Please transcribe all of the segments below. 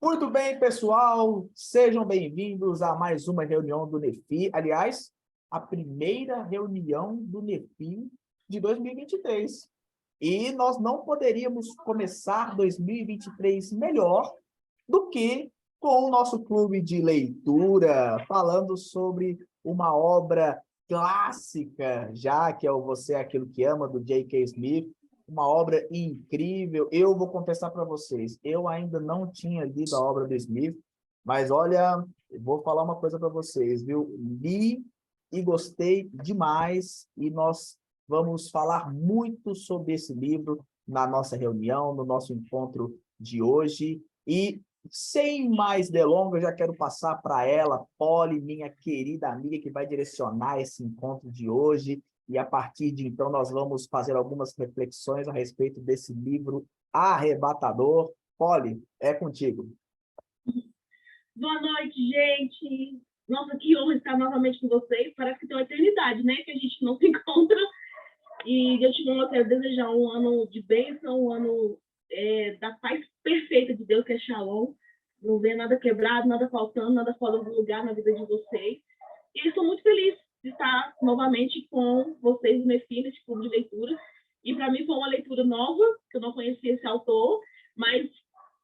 Muito bem, pessoal, sejam bem-vindos a mais uma reunião do NEFI. Aliás, a primeira reunião do NEFI de 2023. E nós não poderíamos começar 2023 melhor do que com o nosso clube de leitura, falando sobre uma obra clássica, já que é o Você é Aquilo que Ama, do J.K. Smith, uma obra incrível. Eu vou confessar para vocês, eu ainda não tinha lido a obra do Smith, mas olha, eu vou falar uma coisa para vocês, viu? Li e gostei demais, e nós vamos falar muito sobre esse livro na nossa reunião, no nosso encontro de hoje. E, sem mais delongas, já quero passar para ela, Polly, minha querida amiga, que vai direcionar esse encontro de hoje. E, a partir de então, nós vamos fazer algumas reflexões a respeito desse livro arrebatador. Polly, é contigo. Boa noite, gente. Nossa, que honra estar novamente com vocês. Parece que tem uma eternidade, né? Que a gente não se encontra. E de antemão eu quero desejar um ano de bênção, um ano da paz perfeita de Deus, que é Shalom. Não ver nada quebrado, nada faltando, nada fora do lugar na vida de vocês. E estou muito feliz de estar novamente com vocês no NEFI, nesse clube de leitura. E para mim foi uma leitura nova, que eu não conhecia esse autor, mas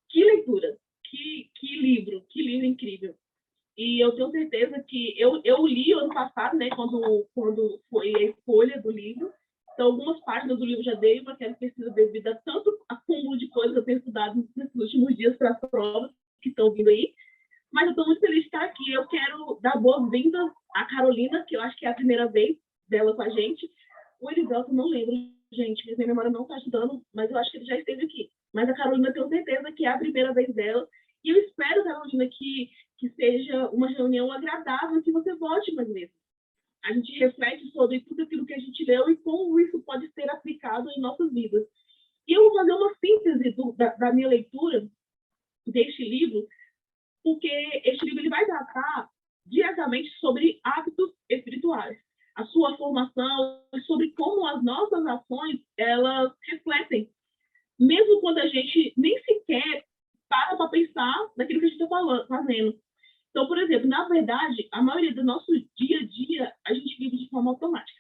que leitura, que livro incrível. E eu tenho certeza que eu li ano passado, né, quando foi a escolha do livro. Então, algumas páginas do livro já dei uma queda pesquisa devido a tanto acúmulo de coisas que eu tenho estudado nesses últimos dias para as provas que estão vindo aí. Mas eu estou muito feliz de estar aqui. Eu quero dar boas-vindas à Carolina, que eu acho que é a primeira vez dela com a gente. O Elivelto, não lembro, gente, minha memória não está ajudando, mas eu acho que ele já esteve aqui. Mas a Carolina, eu tenho certeza que é a primeira vez dela. E eu espero, Carolina, que seja uma reunião agradável, que você volte mais vezes. A gente reflete sobre tudo aquilo que a gente leu e como isso pode ser aplicado em nossas vidas. E eu vou fazer uma síntese da minha leitura deste livro, porque este livro ele vai tratar diretamente sobre hábitos espirituais, a sua formação, sobre como as nossas ações elas refletem, mesmo quando a gente nem sequer para pensar naquilo que a gente está fazendo. Então, por exemplo, na verdade, a maioria do nosso dia a dia, a gente vive de forma automática.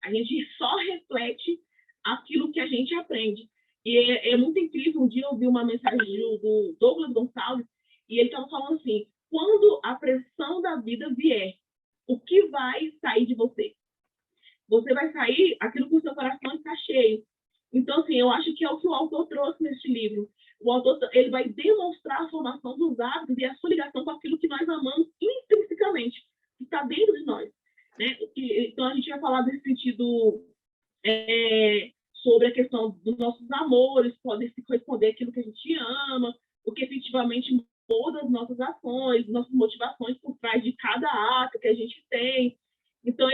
A gente só reflete aquilo que a gente aprende. E é muito incrível. Um dia eu vi uma mensagem do Douglas Gonçalves, e ele estava falando assim, quando a pressão da vida vier, o que vai sair de você? Você vai sair aquilo que o seu coração está cheio. Então, assim, eu acho que é o que o autor trouxe neste livro. O autor ele vai demonstrar a formação dos hábitos e a sua ligação com aquilo que nós amamos intrinsecamente, que está dentro de nós. Né? Então, a gente vai falar desse sentido sobre a questão dos nossos amores, podem se corresponder àquilo que a gente ama, o que efetivamente muda as nossas ações, nossas motivações por trás de cada ato que a gente tem. Então,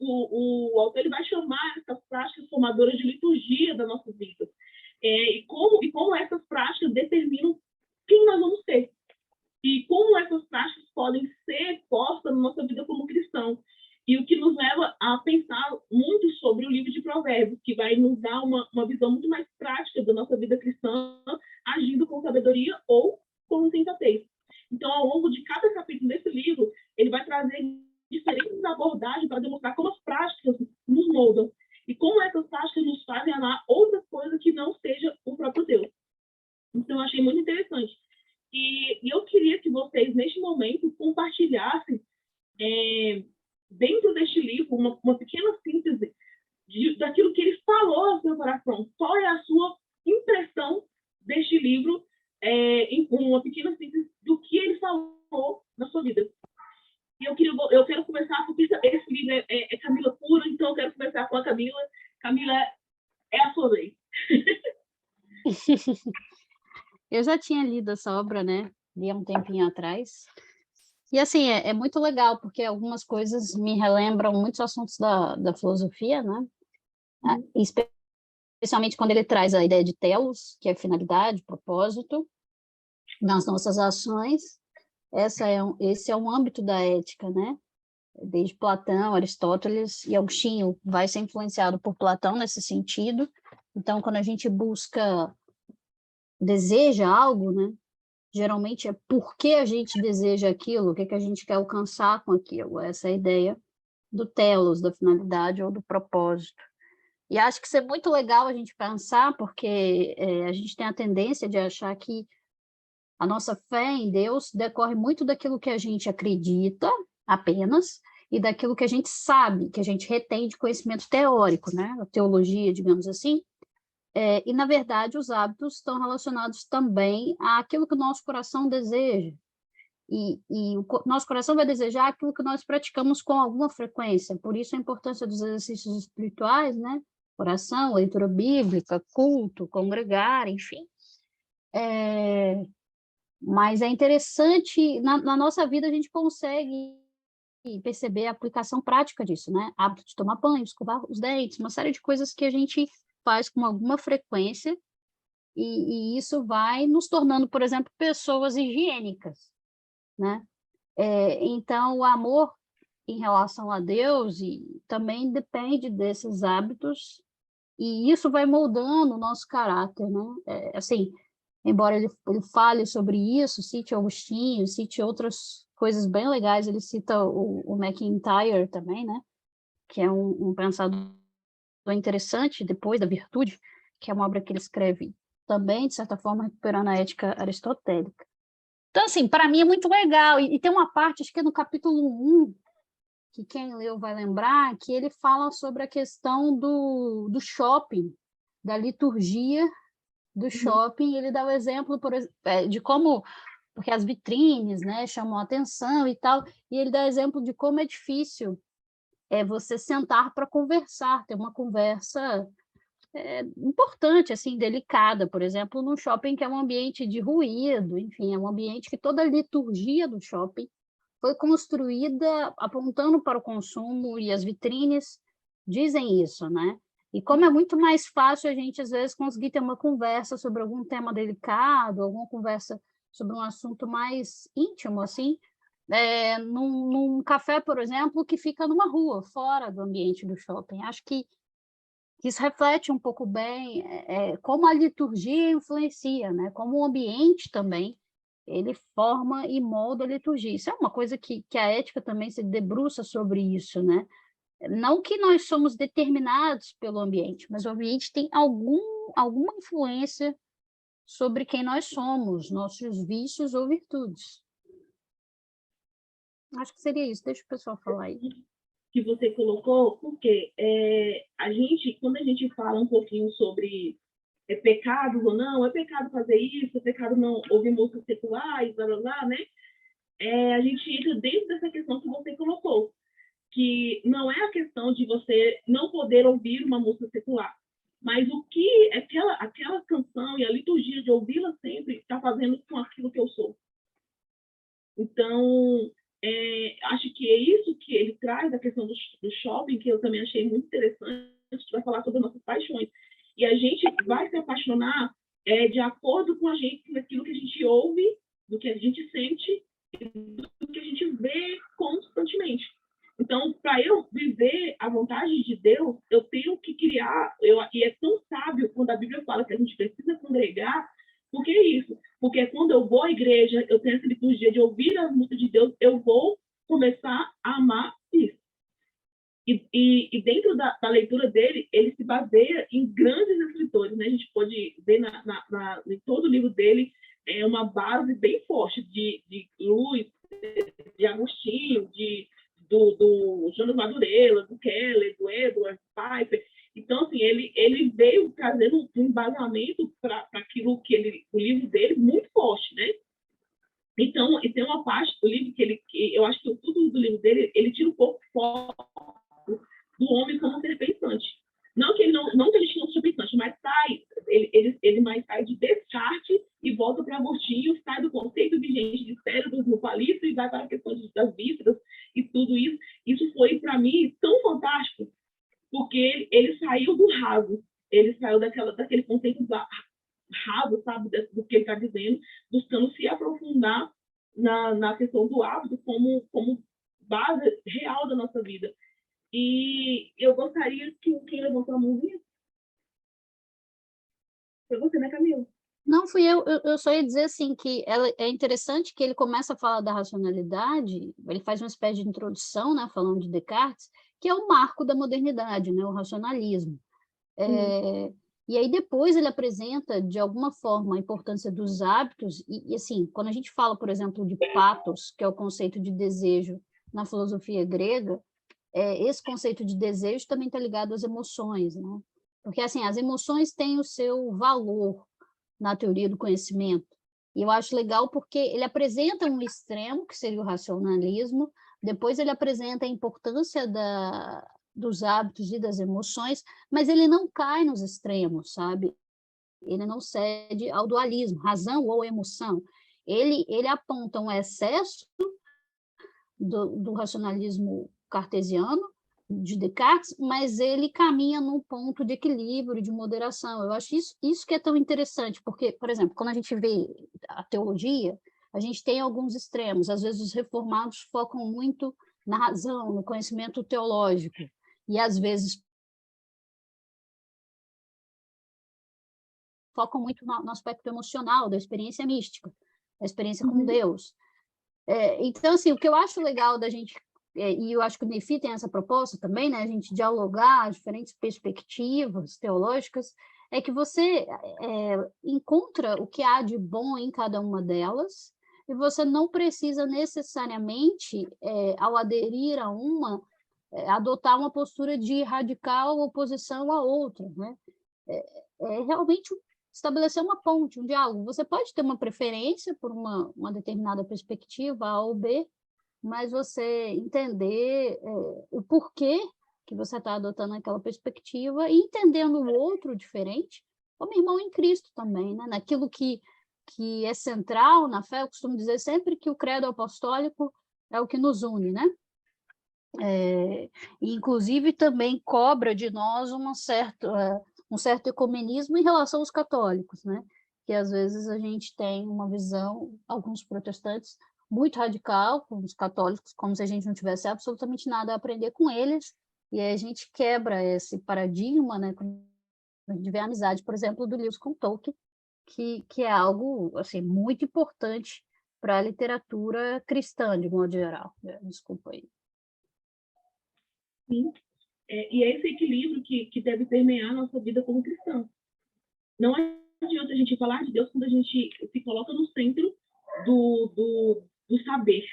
o autor ele vai chamar essas práticas formadoras de liturgia da nossa vida. E como essas práticas determinam quem nós vamos ser. E como essas práticas podem ser postas na nossa vida como cristão. E o que nos leva a pensar muito sobre o livro de Provérbios, que vai nos dar uma visão muito mais prática da nossa vida cristã, agindo com sabedoria ou com sensatez. Então, ao longo de cada capítulo desse livro, ele vai trazer diferentes abordagens para demonstrar como as práticas nos moldam e como essas práticas nos fazem amar outras coisas que não seja o próprio Deus. Então, eu achei muito interessante. E eu queria que vocês, neste momento, compartilhassem dentro deste livro uma pequena síntese daquilo que ele falou ao seu coração. Qual é a sua impressão deste livro, uma pequena síntese do que ele falou na sua vida. E eu quero começar, porque esse livro é Camila puro, então eu quero começar com a Camila. Camila, é a sua vez. Eu já tinha lido essa obra, né? Li há um tempinho atrás. E, assim, é muito legal, porque algumas coisas me relembram muitos assuntos da filosofia, né? Especialmente quando ele traz a ideia de telos, que é finalidade, propósito, nas nossas ações. Esse é um âmbito da ética, né? Desde Platão, Aristóteles e Agostinho vai ser influenciado por Platão nesse sentido. Então, quando a gente deseja algo, né? geralmente é por que a gente deseja aquilo, o que a gente quer alcançar com aquilo. Essa é a ideia do telos, da finalidade ou do propósito. E acho que isso é muito legal a gente pensar, porque a gente tem a tendência de achar que a nossa fé em Deus decorre muito daquilo que a gente acredita apenas e daquilo que a gente sabe, que a gente retém de conhecimento teórico, né? A teologia, digamos assim. E, na verdade, os hábitos estão relacionados também àquilo que o nosso coração deseja. E o nosso coração vai desejar aquilo que nós praticamos com alguma frequência. Por isso a importância dos exercícios espirituais, né? Oração, leitura bíblica, culto, congregar, enfim. Mas é interessante, na nossa vida a gente consegue perceber a aplicação prática disso, né? Hábito de tomar banho, escovar os dentes, uma série de coisas que a gente faz com alguma frequência e isso vai nos tornando, por exemplo, pessoas higiênicas, né? Então, o amor em relação a Deus também depende desses hábitos e isso vai moldando o nosso caráter, né? Assim, embora ele fale sobre isso, cite Agostinho, cite outras coisas bem legais, ele cita o MacIntyre também, né? Que é um pensador interessante, depois da Virtude, que é uma obra que ele escreve também, de certa forma, recuperando a ética aristotélica. Então, assim, para mim é muito legal, e tem uma parte, acho que é no capítulo 1, que quem leu vai lembrar, que ele fala sobre a questão do shopping, da liturgia do shopping, ele dá o exemplo de como, porque as vitrines, né, chamam a atenção e tal, e ele dá exemplo de como é difícil você sentar para conversar, ter uma conversa importante, assim, delicada, por exemplo, num shopping que é um ambiente de ruído, enfim, é um ambiente que toda a liturgia do shopping foi construída apontando para o consumo e as vitrines dizem isso, né? E como é muito mais fácil a gente, às vezes, conseguir ter uma conversa sobre algum tema delicado, alguma conversa sobre um assunto mais íntimo, assim, num café, por exemplo, que fica numa rua, fora do ambiente do shopping. Acho que isso reflete um pouco bem como a liturgia influencia, né? Como o ambiente também ele forma e molda a liturgia. Isso é uma coisa que a ética também se debruça sobre isso, né? Não que nós somos determinados pelo ambiente, mas o ambiente tem alguma influência sobre quem nós somos, nossos vícios ou virtudes. Acho que seria isso. Deixa o pessoal falar aí. Que você colocou, porque quando a gente fala um pouquinho sobre pecados ou não, é pecado fazer isso, é pecado não ouvir música secular e blá, blá, blá, né? A gente entra dentro dessa questão que você colocou, que não é a questão de você não poder ouvir uma música secular, mas o que aquela canção e a liturgia de ouvi-la sempre está fazendo com aquilo que eu sou. Então, acho que é isso que ele traz, a questão do shopping, que eu também achei muito interessante, para falar sobre nossas paixões. E a gente vai se apaixonar de acordo com aquilo que a gente ouve, do que a gente sente, do que a gente vê constantemente. Então, para eu viver a vontade de Deus, eu tenho que criar, e é tão sábio quando a Bíblia fala que a gente precisa congregar, porque é isso. Porque quando eu vou à igreja, eu tenho essa liturgia de ouvir a música de Deus, eu vou começar a amar isso. E dentro da leitura dele, ele se baseia em grandes escritores, né? A gente pode ver em todo o livro dele uma base bem forte de Lewis, de Agostinho, do Jonas Madureira, do Keller, do Edward Piper. Então, assim, ele veio trazendo um embasamento para aquilo que o livro dele muito forte, né? Então, e tem uma parte do livro que eu acho que tudo do livro dele, ele tira um pouco foco do homem como ser pensante. Não que a gente não seja pensante, mas ele mais sai de Descartes e volta para Agostinho, sai do conceito vigente de cérebros no palito e vai para a questão das vísceras e tudo isso. Isso foi, para mim, tão fantástico, porque ele saiu do raso, ele saiu daquele conceito raso, sabe, do que ele está dizendo, buscando se aprofundar na questão do hábito como base real da nossa vida. E eu gostaria que quem levantou a mãozinha foi você, né, Camila? Não, fui eu só ia dizer assim que é interessante que ele começa a falar da racionalidade, ele faz uma espécie de introdução, né, falando de Descartes, que é o marco da modernidade, né, o racionalismo. E aí depois ele apresenta, de alguma forma, a importância dos hábitos, e assim, quando a gente fala, por exemplo, de patos, que é o conceito de desejo na filosofia grega, esse conceito de desejo também está ligado às emoções, né? Porque, assim, as emoções têm o seu valor na teoria do conhecimento, e eu acho legal porque ele apresenta um extremo, que seria o racionalismo, depois ele apresenta a importância dos hábitos e das emoções, mas ele não cai nos extremos, sabe? Ele não cede ao dualismo, razão ou emoção. Ele aponta um excesso do racionalismo cartesiano, de Descartes, mas ele caminha num ponto de equilíbrio, de moderação. Eu acho isso que é tão interessante, porque, por exemplo, quando a gente vê a teologia, a gente tem alguns extremos. Às vezes os reformados focam muito na razão, no conhecimento teológico, e às vezes focam muito no aspecto emocional, da experiência mística, da experiência com Deus. Então, assim, o que eu acho legal da gente, e eu acho que o Nefi tem essa proposta também, né, a gente dialogar diferentes perspectivas teológicas, é que você encontra o que há de bom em cada uma delas, e você não precisa necessariamente, ao aderir a uma, adotar uma postura de radical oposição à outra, né? Realmente estabelecer uma ponte, um diálogo. Você pode ter uma preferência por uma determinada perspectiva, A ou B, mas você entender o porquê que você está adotando aquela perspectiva e entendendo o outro diferente, como irmão em Cristo também, né? Naquilo que é central na fé. Eu costumo dizer sempre que o credo apostólico é o que nos une, né? Inclusive também cobra de nós um certo ecumenismo em relação aos católicos, né? Que às vezes a gente tem uma visão, alguns protestantes, muito radical com os católicos, como se a gente não tivesse absolutamente nada a aprender com eles, e aí a gente quebra esse paradigma, né? Quando a gente vê a amizade, por exemplo, do Lewis com Tolkien, que é algo assim, muito importante para a literatura cristã, de modo geral. Desculpa aí. Sim. E é esse equilíbrio que deve permear a nossa vida como cristão. Não adianta a gente falar de Deus quando a gente se coloca no centro do saber,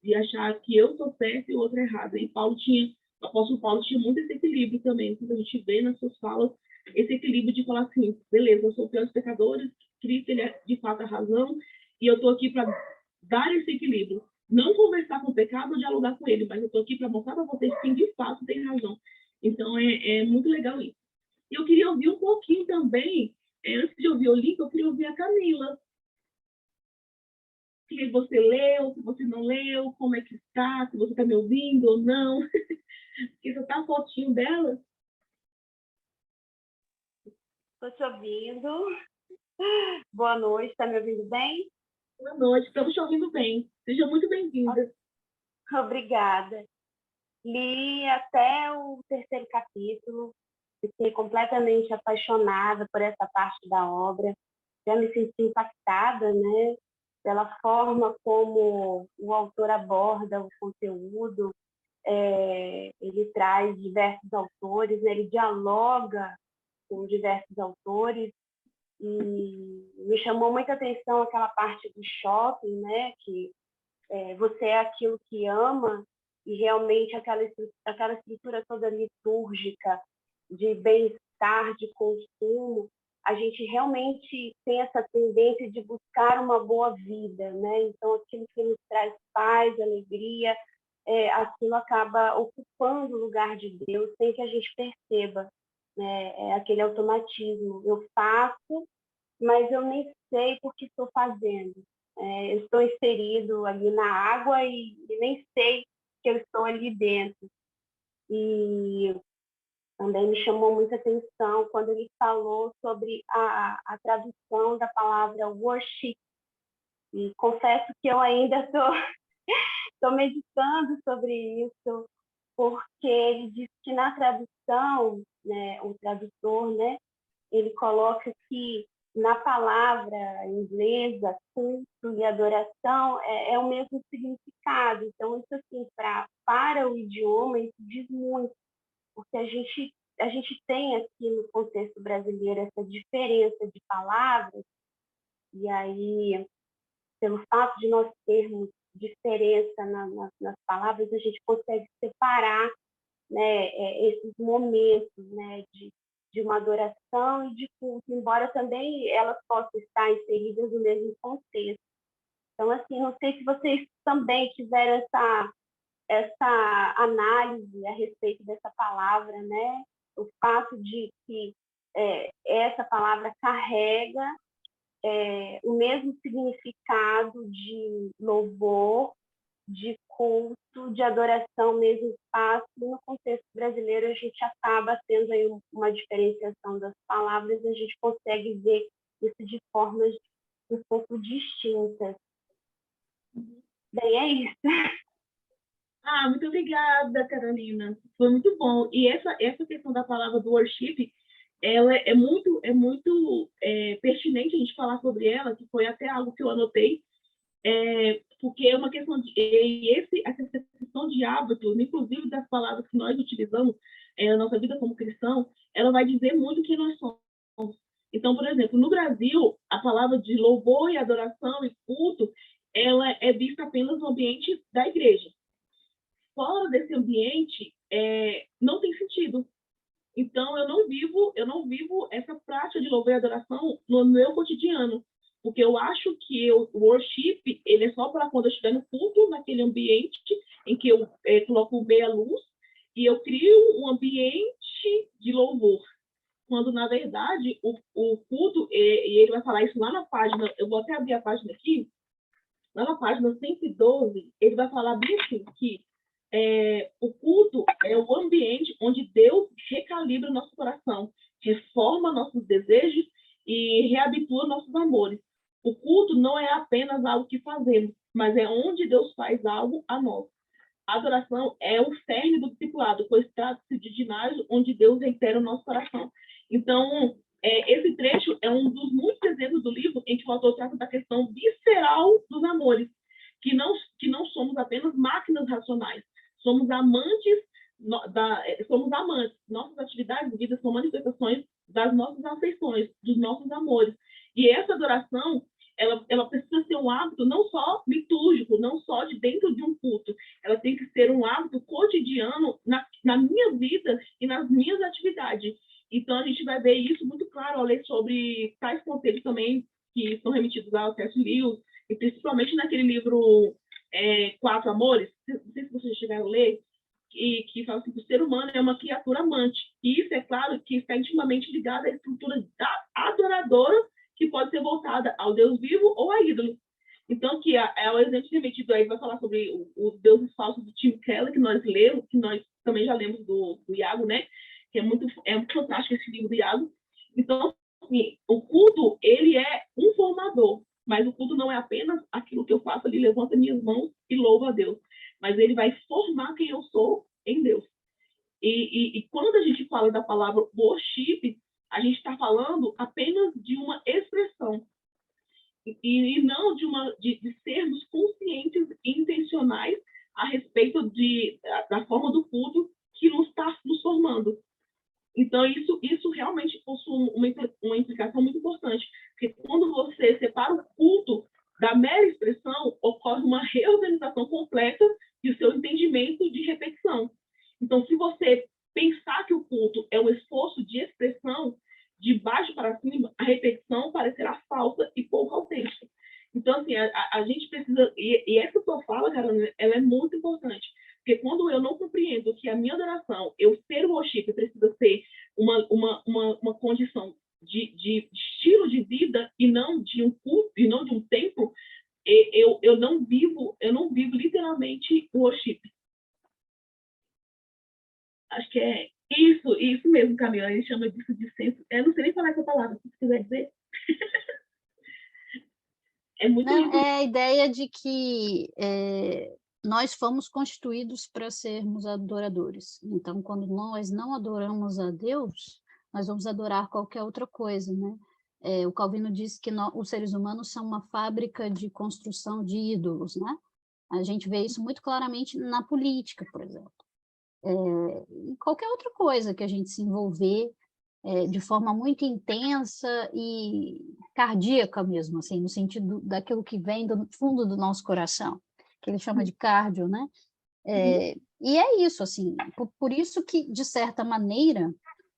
de achar que eu sou certo e o outro é errado. E o apóstolo Paulo tinha muito esse equilíbrio também, quando a gente vê nas suas falas, esse equilíbrio de falar assim, beleza, eu sou o pior dos pecadores, Cristo, ele é de fato a razão, e eu estou aqui para dar esse equilíbrio. Não conversar com o pecado ou dialogar com ele, mas eu estou aqui para mostrar para vocês quem de fato tem razão. Então, é muito legal isso. E eu queria ouvir um pouquinho também, antes de ouvir o link, eu queria ouvir a Camila. Se você leu, se você não leu, como é que está, se você está me ouvindo ou não. Porque só está a fotinho dela. Estou te ouvindo. Boa noite, está me ouvindo bem? Boa noite, estamos te ouvindo bem. Seja muito bem-vinda. Obrigada. Li até o 3º capítulo, fiquei completamente apaixonada por essa parte da obra, já me senti impactada, né, pela forma como o autor aborda o conteúdo. Ele traz diversos autores, ele dialoga com diversos autores, e me chamou muita atenção aquela parte do shopping, né, que você é aquilo que ama, e realmente aquela estrutura toda litúrgica de bem-estar, de consumo, a gente realmente tem essa tendência de buscar uma boa vida, né? Então, aquilo que nos traz paz, alegria, aquilo acaba ocupando o lugar de Deus sem que a gente perceba, né? É aquele automatismo. Eu faço, mas eu nem sei por que estou fazendo. Eu estou inserido ali na água e nem sei que eu estou ali dentro. E também me chamou muita atenção quando ele falou sobre a tradução da palavra worship. E confesso que eu ainda estou meditando sobre isso, porque ele diz que na tradução, né, o tradutor, né, ele coloca que na palavra inglesa, culto e adoração é o mesmo significado. Então, isso assim, para o idioma, isso diz muito, porque a gente tem aqui no contexto brasileiro essa diferença de palavras, e aí, pelo fato de nós termos diferença nas palavras, a gente consegue separar, né, esses momentos, né, de uma adoração e de culto, embora também elas possam estar inseridas no mesmo contexto. Então, assim, não sei se vocês também tiveram essa análise a respeito dessa palavra, né? O fato de que essa palavra carrega o mesmo significado de louvor, de culto, de adoração, mesmo espaço. E no contexto brasileiro, a gente acaba tendo aí uma diferenciação das palavras, e a gente consegue ver isso de formas um pouco distintas. Bem, é isso. Muito obrigada, Carolina. Foi muito bom. E essa questão da palavra do worship, ela é muito pertinente a gente falar sobre ela, que foi até algo que eu anotei, porque é uma questão essa questão de hábitos, inclusive das palavras que nós utilizamos na nossa vida como cristão, ela vai dizer muito quem nós somos. Então, por exemplo, no Brasil, a palavra de louvor e adoração e culto, ela é vista apenas no ambiente da igreja. Fora desse ambiente, não tem sentido. Então, eu não vivo essa prática de louvor e adoração no meu cotidiano, porque eu acho que o worship, ele é só para quando eu estiver no culto, naquele ambiente em que eu coloco bem a luz e eu crio um ambiente de louvor. Quando, na verdade, o culto, e ele vai falar isso lá na página, eu vou até abrir a página aqui, lá na página 112, ele vai falar bem assim, que o culto é o ambiente onde Deus recalibra o nosso coração, reforma nossos desejos e reabitua nossos amores. O culto não é apenas algo que fazemos, mas é onde Deus faz algo a nós. A adoração é o cerne do discipulado, pois trata-se de ginásio onde Deus reitera o nosso coração. Então, esse trecho é um dos muitos exemplos do livro em que o autor trata da questão visceral dos amores, que não somos apenas máquinas racionais, somos amantes, nossas atividades de vida são manifestações das nossas afeições, dos nossos amores. E essa adoração, ela precisa ser um hábito não só litúrgico, não só de dentro de um culto, ela tem que ser um hábito cotidiano na minha vida e nas minhas atividades. Então, a gente vai ver isso muito claro ao ler sobre tais conselhos também, que são remetidos ao C.S. Lewis, e principalmente naquele livro Quatro Amores, não sei se vocês chegaram a ler, que fala assim, que o ser humano é uma criatura amante. E isso, é claro, que está intimamente ligado à estrutura adoradora, que pode ser voltada ao Deus vivo ou a ídolo. Então, que é o exemplo remetido aí, vai falar sobre os deuses falsos do Tim Keller, que nós lemos, que nós também já lemos do Iago, né? Que é muito fantástico esse livro do Iago. Então, assim, o culto, ele é um formador, mas o culto não é apenas aquilo que eu faço ali, levanto minhas mãos e louvo a Deus, mas ele vai formar quem eu sou em Deus. E quando a gente fala da palavra worship, a gente está falando apenas de uma expressão, e não de sermos conscientes e intencionais a respeito da forma do culto que nos está nos formando. Então, isso realmente possui uma implicação muito importante, porque quando você separa o culto da mera expressão, ocorre uma reorganização completa do seu entendimento de repetição. Então, se você pensar que o culto é um esforço de expressão, de baixo para cima, a repetição parecerá falsa e pouco autêntica. Então, assim, a gente precisa... E essa sua fala, Carolina, ela é muito importante. Porque quando eu não compreendo que a minha adoração, eu ser worship, precisa ser uma condição de estilo de vida e não de um culto, e não de um templo, eu não vivo literalmente o worship. Acho que é isso mesmo, Camila. A gente chama disso de senso. Eu não sei nem falar essa palavra, se você quiser dizer. É muito Não, lindo. é a ideia de que nós fomos constituídos para sermos adoradores. Então, quando nós não adoramos a Deus, nós vamos adorar qualquer outra coisa, né? o Calvino disse que os seres humanos são uma fábrica de construção de ídolos, né? A gente vê isso muito claramente na política, por exemplo. E qualquer outra coisa que a gente se envolver de forma muito intensa e cardíaca mesmo, assim, no sentido daquilo que vem do fundo do nosso coração, que ele chama de cardio, né? E é isso, assim, por isso que, de certa maneira,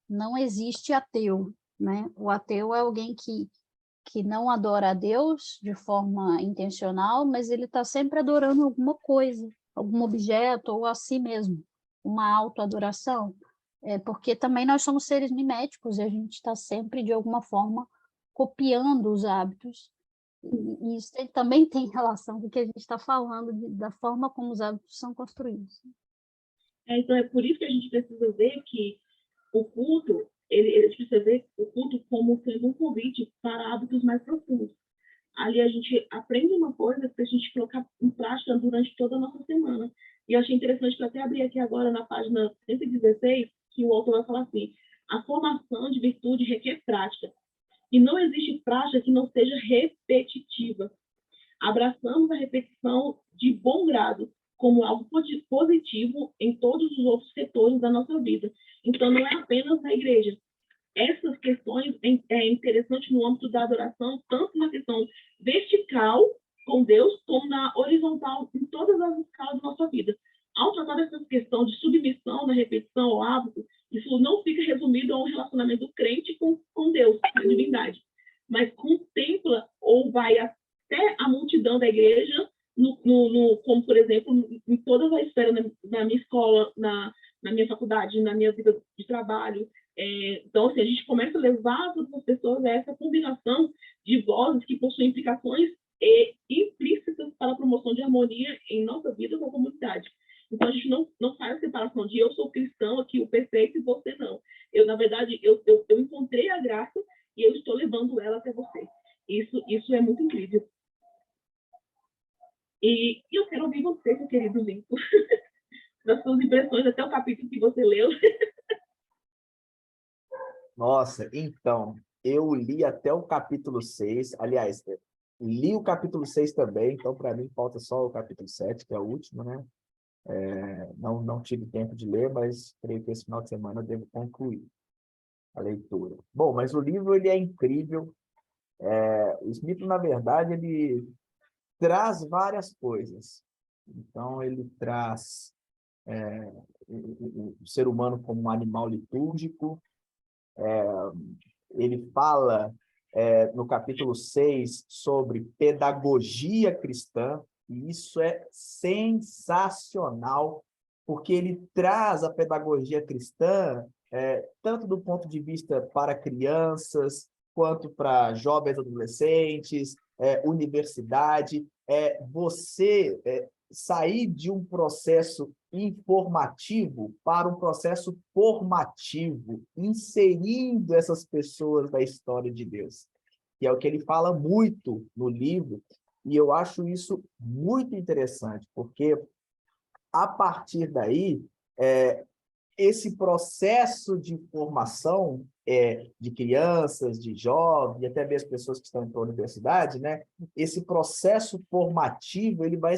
não existe ateu, né? O ateu é alguém que não adora a Deus de forma intencional, mas ele está sempre adorando alguma coisa, algum objeto ou a si mesmo, uma autoadoração, porque também nós somos seres miméticos e a gente está sempre, de alguma forma, copiando os hábitos, e isso também tem relação com o que a gente está falando, da forma como os hábitos são construídos. Então, é por isso que a gente precisa ver que o culto, ele precisa ver o culto como sendo um convite para hábitos mais profundos. Ali a gente aprende uma coisa para a gente colocar em prática durante toda a nossa semana. E eu achei interessante para até abrir aqui agora na página 116, que o autor vai falar assim: a formação de virtude requer prática. E não existe prática que não seja repetitiva. Abraçamos a repetição de bom grado como algo positivo em todos os outros setores da nossa vida. Então, não é apenas na igreja. Essas questões é interessante no âmbito da adoração, tanto na questão vertical com Deus, como na horizontal, em todas as escalas da nossa vida. Ao tratar dessa questão de submissão na repetição ao hábito, isso não fica resumido a um relacionamento do crente com Deus, com a divindade, mas contempla ou vai até a multidão da igreja, como, por exemplo, em todas as esferas, na minha escola, na minha faculdade, na minha vida de trabalho. Então, assim, a gente começa a levar todas as pessoas a essa combinação de vozes que possuem implicações implícitas para a promoção de harmonia em nossa vida com a comunidade. Então, a gente não faz a separação de eu sou cristão aqui, o perfeito, e você não. Na verdade, eu encontrei a graça e eu estou levando ela até você. Isso é muito incrível. E eu quero ouvir você, meu querido Lincoln, das suas impressões até o capítulo que você leu. Nossa, então, eu li até o capítulo 6, aliás, li o capítulo 6 também, então para mim falta só o capítulo 7, que é o último, né? Não tive tempo de ler, mas creio que esse final de semana eu devo concluir a leitura. Bom, mas o livro ele é incrível. O Smith, na verdade, ele traz várias coisas. Então, ele traz o ser humano como um animal litúrgico. Ele fala, no capítulo 6, sobre pedagogia cristã, e isso é sensacional, porque ele traz a pedagogia cristã, tanto do ponto de vista para crianças, quanto para jovens adolescentes, universidade, você sair de um processo informativo para um processo formativo, inserindo essas pessoas na história de Deus, que é o que ele fala muito no livro, e eu acho isso muito interessante, porque a partir daí, esse processo de formação de crianças, de jovens, e até mesmo pessoas que estão indo para a universidade, né? Esse processo formativo ele vai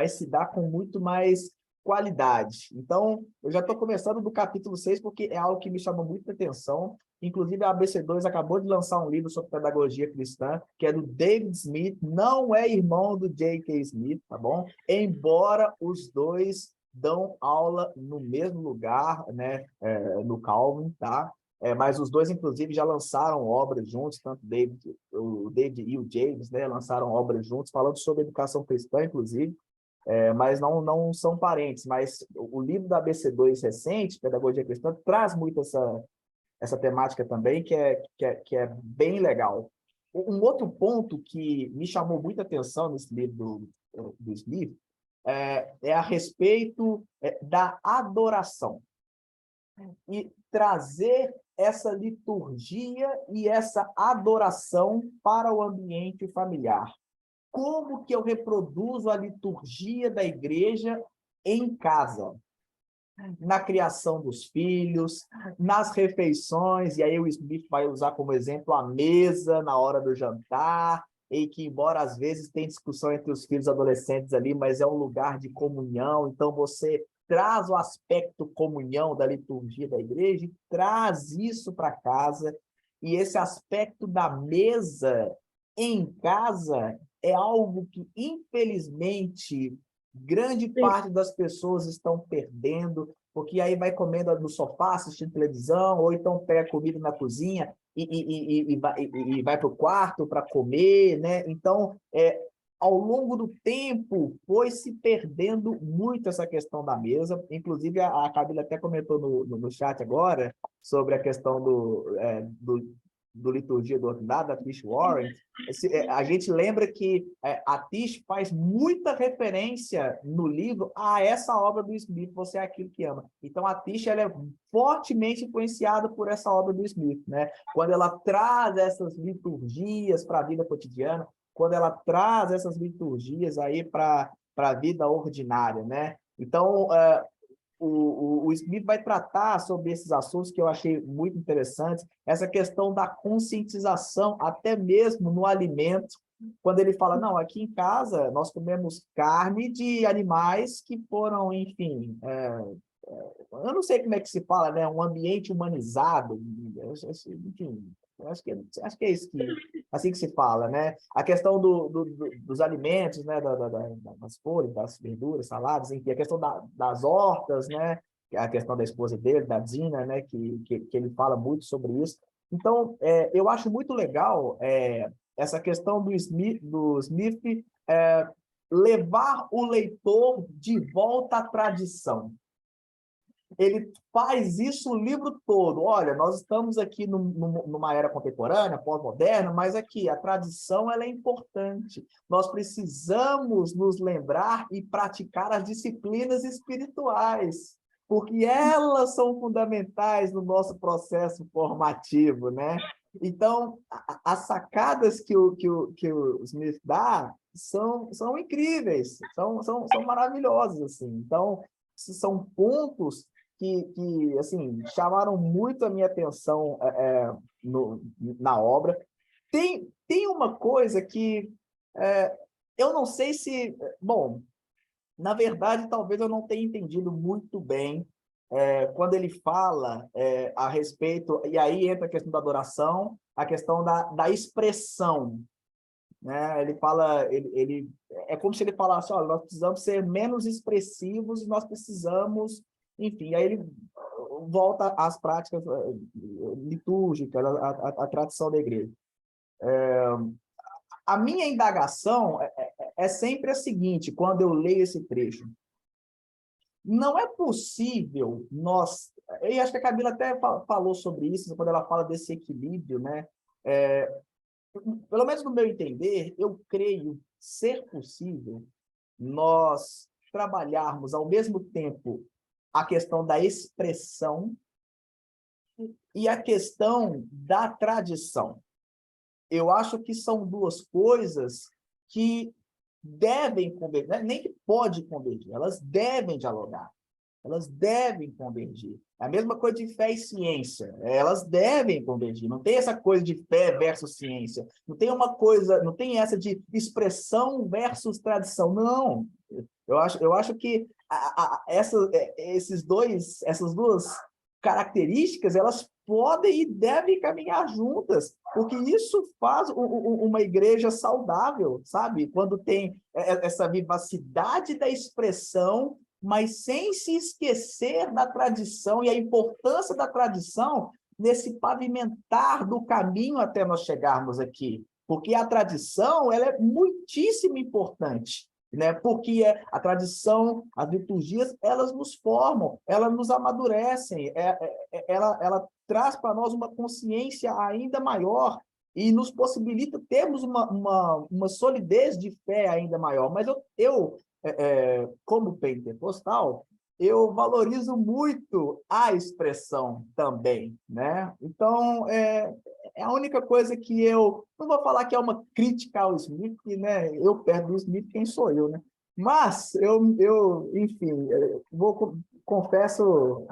se dar com muito mais qualidade. Então, eu já estou começando do capítulo 6, porque é algo que me chamou muita atenção. Inclusive, a ABC2 acabou de lançar um livro sobre pedagogia cristã, que é do David Smith, não é irmão do J.K. Smith, tá bom? Embora os dois dão aula no mesmo lugar, né, no Calvin, tá? Mas os dois, inclusive, já lançaram obras juntos, tanto o David e o James, né, lançaram obras juntos, falando sobre educação cristã, inclusive, mas não são parentes. Mas o livro da ABC2 recente, Pedagogia Cristã, traz muito essa temática também, que é bem legal. Um outro ponto que me chamou muita atenção nesse livro do Smith é a respeito da adoração. E trazer essa liturgia e essa adoração para o ambiente familiar. Como que eu reproduzo a liturgia da igreja em casa? na criação dos filhos, nas refeições, e aí o Smith vai usar como exemplo a mesa na hora do jantar, e que, embora às vezes tenha discussão entre os filhos adolescentes ali, mas é um lugar de comunhão, então você traz o aspecto comunhão da liturgia da igreja, e traz isso para casa, e esse aspecto da mesa em casa é algo que, infelizmente, grande parte das pessoas estão perdendo, porque aí vai comendo no sofá, assistindo televisão, ou então pega comida na cozinha e vai para o quarto para comer, né? Então, ao longo do tempo, foi se perdendo muito essa questão da mesa. Inclusive, a Camila até comentou no chat agora sobre a questão do Liturgia do Ordenado, da Tish Warren. A gente lembra que a Tish faz muita referência no livro a essa obra do Smith, Você é Aquilo que Ama. Então, a Tish ela é fortemente influenciada por essa obra do Smith, né? Quando ela traz essas liturgias para a vida cotidiana, quando ela traz essas liturgias aí para a vida ordinária, né? Então, o Smith vai tratar sobre esses assuntos que eu achei muito interessantes, essa questão da conscientização, até mesmo no alimento, quando ele fala, não, aqui em casa nós comemos carne de animais que foram, enfim, eu não sei como é que se fala, né, um ambiente humanizado, enfim, acho que é isso assim que se fala, né? A questão dos alimentos, né? Das folhas, das verduras, saladas, enfim, a questão das hortas, né? A questão da esposa dele, da Dina, né? Que ele fala muito sobre isso. Então, eu acho muito legal essa questão do Smith levar o leitor de volta à tradição. Ele faz isso o livro todo. Olha, nós estamos aqui numa era contemporânea, pós-moderna, mas aqui a tradição ela é importante. Nós precisamos nos lembrar e praticar as disciplinas espirituais, porque elas são fundamentais no nosso processo formativo, né? Então, as sacadas que o Smith dá são incríveis, são maravilhosas, assim. Então, são pontos que assim, chamaram muito a minha atenção na obra. Tem uma coisa que eu não sei se... Bom, na verdade, talvez eu não tenha entendido muito bem quando ele fala a respeito... E aí entra a questão da adoração, a questão da expressão. Né? Ele fala... é como se ele falasse, olha, nós precisamos ser menos expressivos e nós precisamos... Enfim, aí ele volta às práticas litúrgicas, à tradição da igreja. A minha indagação é sempre a seguinte, quando eu leio esse trecho. Não é possível nós... E acho que a Camila até falou sobre isso, quando ela fala desse equilíbrio, né? Pelo menos no meu entender, eu creio ser possível nós trabalharmos ao mesmo tempo a questão da expressão e a questão da tradição. Eu acho que são duas coisas que devem convergir, né? Nem que pode convergir, elas devem dialogar, elas devem convergir. A mesma coisa de fé e ciência, elas devem convergir. Não tem essa coisa de fé versus ciência, não tem uma coisa, não tem essa de expressão versus tradição, não. Eu acho que essas duas características, elas podem e devem caminhar juntas, porque isso faz uma igreja saudável, sabe? Quando tem essa vivacidade da expressão, mas sem se esquecer da tradição e a importância da tradição nesse pavimentar do caminho até nós chegarmos aqui, porque a tradição ela é muitíssimo importante. Né? Porque a tradição, as liturgias, elas nos formam, elas nos amadurecem, ela traz para nós uma consciência ainda maior e nos possibilita termos uma solidez de fé ainda maior. Mas eu como pentecostal, eu valorizo muito a expressão também, né? Então, é a única coisa que eu... Não vou falar que é uma crítica ao Smith, né? Eu perto do Smith, quem sou eu, né? Mas enfim, confesso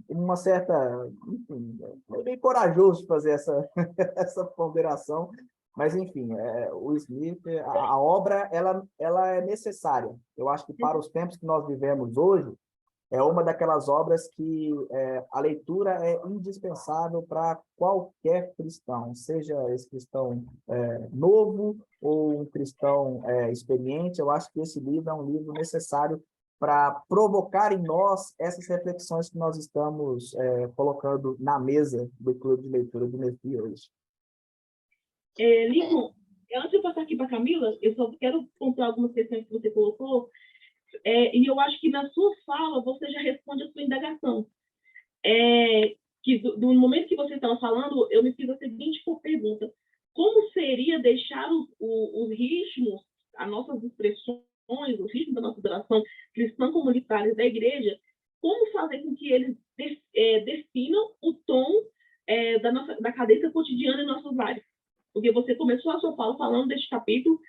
uma certa, enfim, é bem corajoso fazer essa, essa ponderação, mas enfim, o Smith, a obra, ela é necessária. Eu acho que para os tempos que nós vivemos hoje, é uma daquelas obras que a leitura é indispensável para qualquer cristão, seja esse cristão novo ou um cristão experiente. Eu acho que esse livro é um livro necessário para provocar em nós essas reflexões que nós estamos colocando na mesa do Clube de Leitura do Nefi hoje. Lincoln, antes de eu passar aqui para a Camila, eu só quero pontuar algumas questões que você colocou. E eu acho que na sua fala você já responde a sua indagação. Que do momento que você estava falando, eu me fiz a seguinte pergunta: como seria deixar os ritmos, as nossas expressões, os ritmos da nossa oração cristã comunitária da igreja, como fazer com que eles definam o tom da cadência cotidiana em nossos lares? Porque você começou a sua fala falando deste capítulo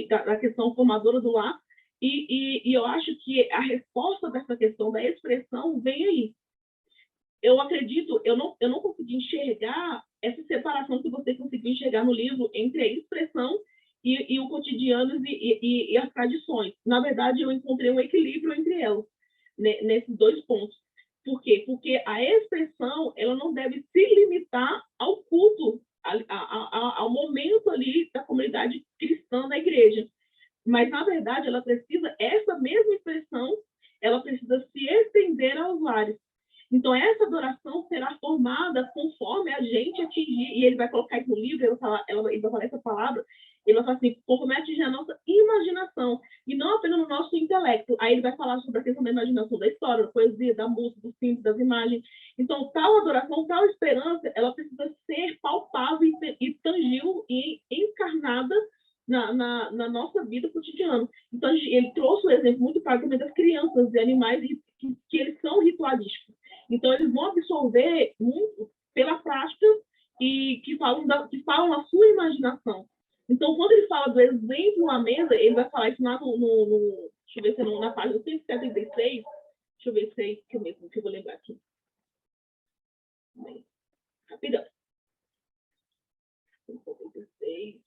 da questão formadora do lar, e eu acho que a resposta dessa questão da expressão vem aí. Eu acredito, eu não consegui enxergar essa separação que você conseguiu enxergar no livro entre a expressão e o cotidiano e as tradições. Na verdade, eu encontrei um equilíbrio entre elas, nesses dois pontos. Por quê? Porque a expressão ela não deve se limitar ao culto, ao momento ali da comunidade cristã da igreja. Mas, na verdade, essa mesma expressão, ela precisa se estender aos lares. Então, essa adoração será formada conforme a gente atingir, e ele vai colocar isso no livro, ele vai falar essa palavra, ele vai falar assim, conforme atingir a nossa imaginação, e não apenas no nosso intelecto. Aí ele vai falar sobre a questão da imaginação da história, da poesia, da música, dos símbolos, das imagens. Então, tal adoração, tal esperança, ela precisa ser palpável e tangível e encarnada na nossa vida cotidiana. Então, ele trouxe um exemplo muito claro também das crianças e animais que eles são ritualísticos. Então, eles vão absorver muito pela prática e que falam a sua imaginação. Então, quando ele fala do exemplo na mesa, ele vai falar isso lá deixa eu ver se é na página 176. Deixa eu ver se é isso mesmo que eu vou lembrar aqui. Rapidão. 176.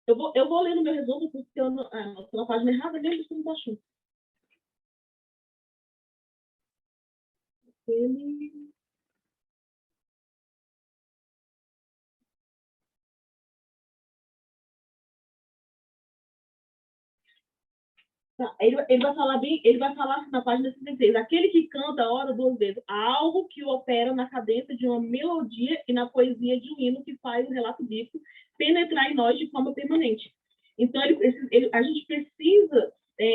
Eu vou ler no meu resumo, porque eu não estou na página errada, mesmo que você não está achando. Tá, ele vai falar na página 66, aquele que canta ora duas vezes, algo que opera na cadência de uma melodia e na poesia de um hino que faz o relato bíblico penetrar em nós de forma permanente. Então, a gente precisa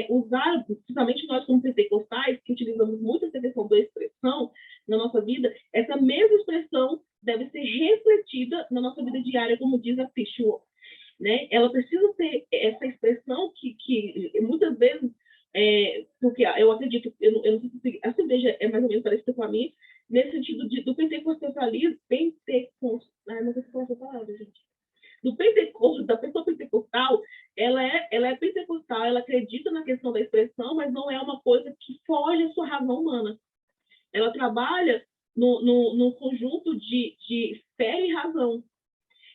usar, principalmente nós como pentecostais, que utilizamos muito essa questão da expressão na nossa vida, essa mesma expressão deve ser refletida na nossa vida diária, como diz a Fishwell. Né? Ela precisa ter essa expressão que muitas vezes, porque eu acredito, eu não sei se a cerveja é mais ou menos parecida com a minha, nesse sentido do pentecostalismo, não sei se essa palavra, gente. Da pessoa pentecostal, ela é pentecostal, ela acredita na questão da expressão, mas não é uma coisa que foge à sua razão humana. Ela trabalha no conjunto de fé e razão.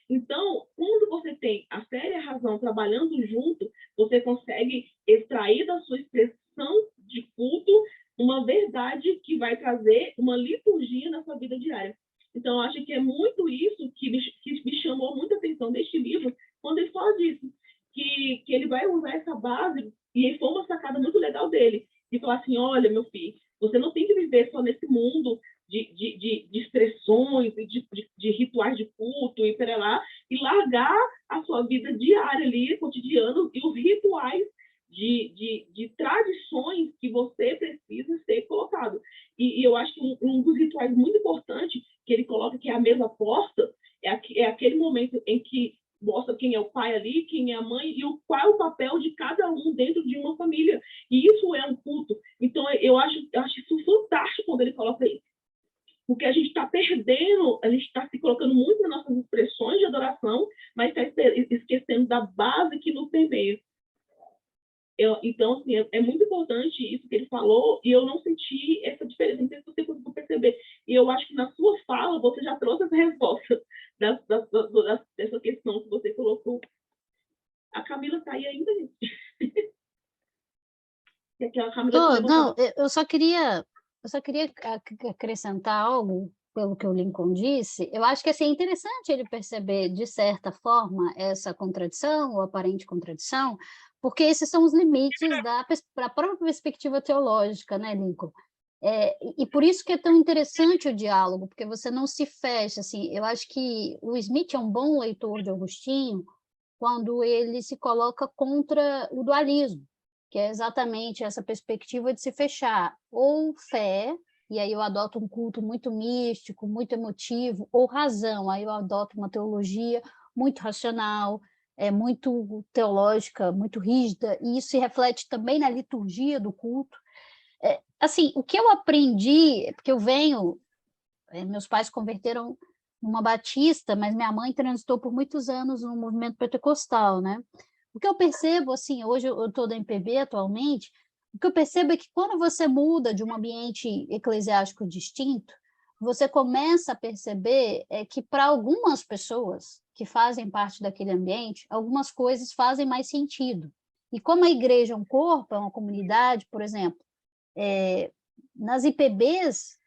Então, quando você tem a fé e a razão trabalhando junto, você consegue extrair da sua expressão de culto uma verdade que vai trazer uma liturgia na sua vida diária. Então, eu acho que é muito isso que me chamou muita atenção deste livro, quando ele fala disso, que ele vai usar essa base, e foi uma sacada muito legal dele, de falar assim, olha, meu filho, você não tem que viver só nesse mundo de expressões e de rituais de culto e para lá, e largar a sua vida diária ali, cotidiana, e os rituais de tradições que você precisa ser colocado. E eu acho que um dos rituais muito importantes que ele coloca, que é a mesma porta, é aquele momento em que mostra quem é o pai ali, quem é a mãe, e qual é o papel de cada um dentro de uma família. E isso é um culto. Então, eu acho isso fantástico quando ele coloca isso. Porque a gente está perdendo, a gente está se colocando muito nas nossas expressões de adoração, mas está esquecendo da base que nos permeia. Então, assim, é muito importante isso que ele falou, e eu não senti essa diferença, não sei se você conseguiu perceber. E eu acho que na sua fala você já trouxe essa resposta dessa questão que você colocou. A Camila está aí ainda, gente? A Camila Não, eu só queria acrescentar algo, pelo que o Lincoln disse. Eu acho que assim, é interessante ele perceber, de certa forma, essa contradição, ou aparente contradição, porque esses são os limites da própria perspectiva teológica, né, Lincoln? E por isso que é tão interessante o diálogo, porque você não se fecha, assim. Eu acho que o Smith é um bom leitor de Agostinho quando ele se coloca contra o dualismo, que é exatamente essa perspectiva de se fechar ou fé, e aí eu adoto um culto muito místico, muito emotivo, ou razão, aí eu adoto uma teologia muito racional, muito teológica, muito rígida, e isso se reflete também na liturgia do culto. Assim, o que eu aprendi, porque meus pais converteram numa batista, mas minha mãe transitou por muitos anos no movimento pentecostal, né? O que eu percebo, assim, hoje eu estou da MPB atualmente, o que eu percebo é que quando você muda de um ambiente eclesiástico distinto, você começa a perceber que para algumas pessoas que fazem parte daquele ambiente, algumas coisas fazem mais sentido. E como a igreja é um corpo, é uma comunidade, por exemplo, nas IPBs,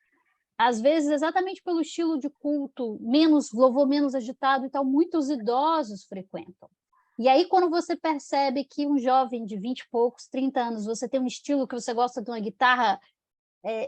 às vezes, exatamente pelo estilo de culto, louvor menos agitado e tal, muitos idosos frequentam. E aí, quando você percebe que um jovem de 20 e poucos, 30 anos, você tem um estilo que você gosta de uma guitarra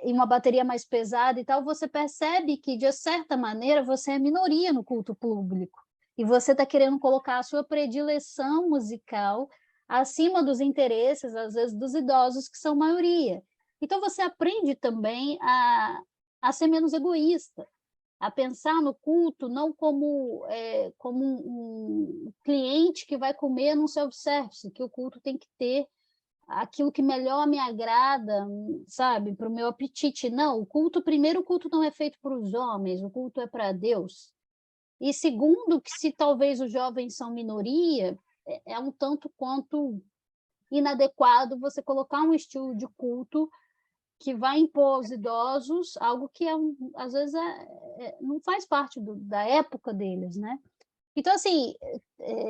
e uma bateria mais pesada e tal, você percebe que, de certa maneira, você é minoria no culto público. E você está querendo colocar a sua predileção musical acima dos interesses, às vezes, dos idosos, que são maioria. Então, você aprende também a ser menos egoísta, a pensar no culto não como um cliente que vai comer num self-service, que o culto tem que ter aquilo que melhor me agrada, sabe, para o meu apetite. Não, primeiro, o culto não é feito para os homens, o culto é para Deus. E segundo, que se talvez os jovens são minoria, é um tanto quanto inadequado você colocar um estilo de culto que vai impor aos idosos algo que às vezes não faz parte da época deles, né? Então, assim,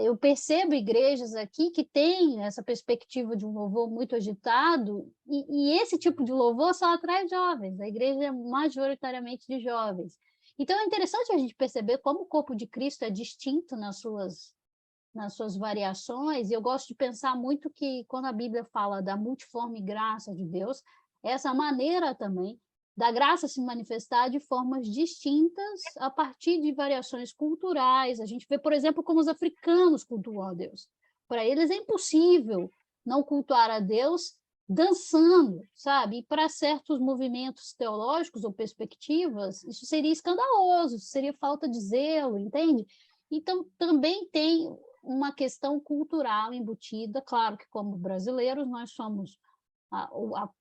eu percebo igrejas aqui que têm essa perspectiva de um louvor muito agitado, e esse tipo de louvor só atrai jovens, a igreja é majoritariamente de jovens. Então, é interessante a gente perceber como o corpo de Cristo é distinto nas suas variações, e eu gosto de pensar muito que, quando a Bíblia fala da multiforme graça de Deus, essa maneira também da graça se manifestar de formas distintas a partir de variações culturais. A gente vê, por exemplo, como os africanos cultuam a Deus. Para eles é impossível não cultuar a Deus dançando, sabe? E para certos movimentos teológicos ou perspectivas, isso seria escandaloso, isso seria falta de zelo, entende? Então, também tem uma questão cultural embutida. Claro que, como brasileiros, nós somos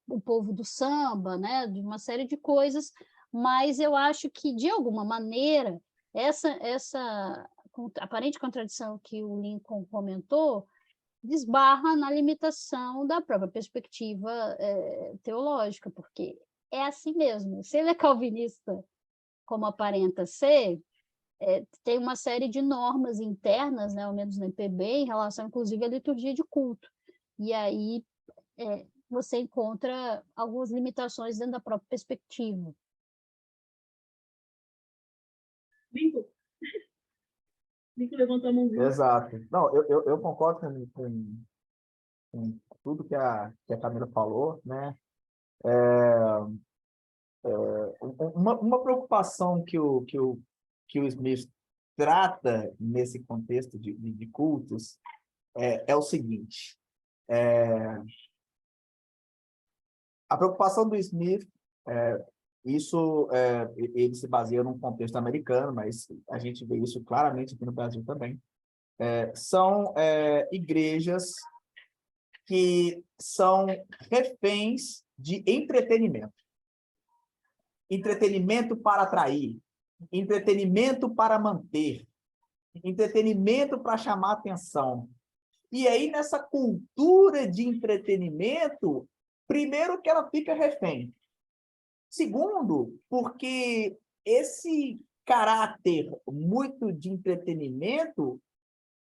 o povo do samba, né, de uma série de coisas, mas eu acho que, de alguma maneira, essa aparente contradição que o Lincoln comentou desbarra na limitação da própria perspectiva teológica, porque é assim mesmo. Se ele é calvinista, como aparenta ser, tem uma série de normas internas, né, ao menos no IPB, em relação, inclusive, à liturgia de culto. E aí você encontra algumas limitações dentro da própria perspectiva. Lincoln levantou a mãozinha. Exato. Não, eu concordo com tudo que a Camila falou, né? Uma preocupação que o Smith trata nesse contexto de cultos é o seguinte: a preocupação do Smith, ele se baseia num contexto americano, mas a gente vê isso claramente aqui no Brasil também. São igrejas que são reféns de entretenimento. entretenimento para atrair, entretenimento para manter, entretenimento para chamar atenção. E aí, nessa cultura de entretenimento, primeiro que ela fica refém. Segundo, porque esse caráter muito de entretenimento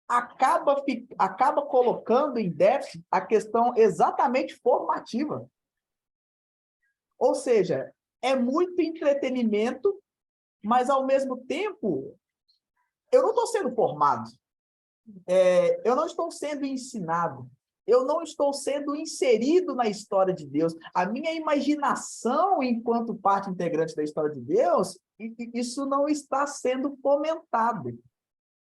acaba colocando em déficit a questão exatamente formativa. Ou seja, é muito entretenimento, mas, ao mesmo tempo, eu não estou sendo formado. Eu não estou sendo ensinado. Eu não estou sendo inserido na história de Deus. A minha imaginação, enquanto parte integrante da história de Deus, isso não está sendo fomentado,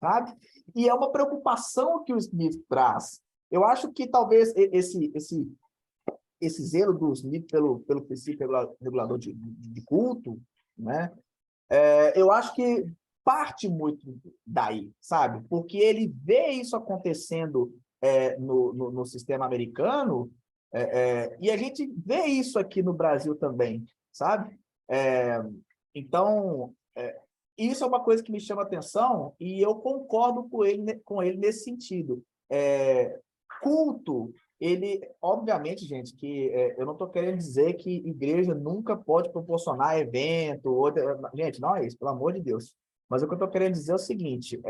sabe? E é uma preocupação que o Smith traz. Eu acho que talvez esse zelo do Smith pelo princípio regulador de culto, né? Eu acho que parte muito daí, sabe? Porque ele vê isso acontecendo no sistema americano, e a gente vê isso aqui no Brasil também, sabe? Então, isso é uma coisa que me chama atenção, e eu concordo com ele nesse sentido. Culto, ele, obviamente, gente, que eu não estou querendo dizer que igreja nunca pode proporcionar evento, gente, não é isso, pelo amor de Deus. Mas o que eu estou querendo dizer é o seguinte,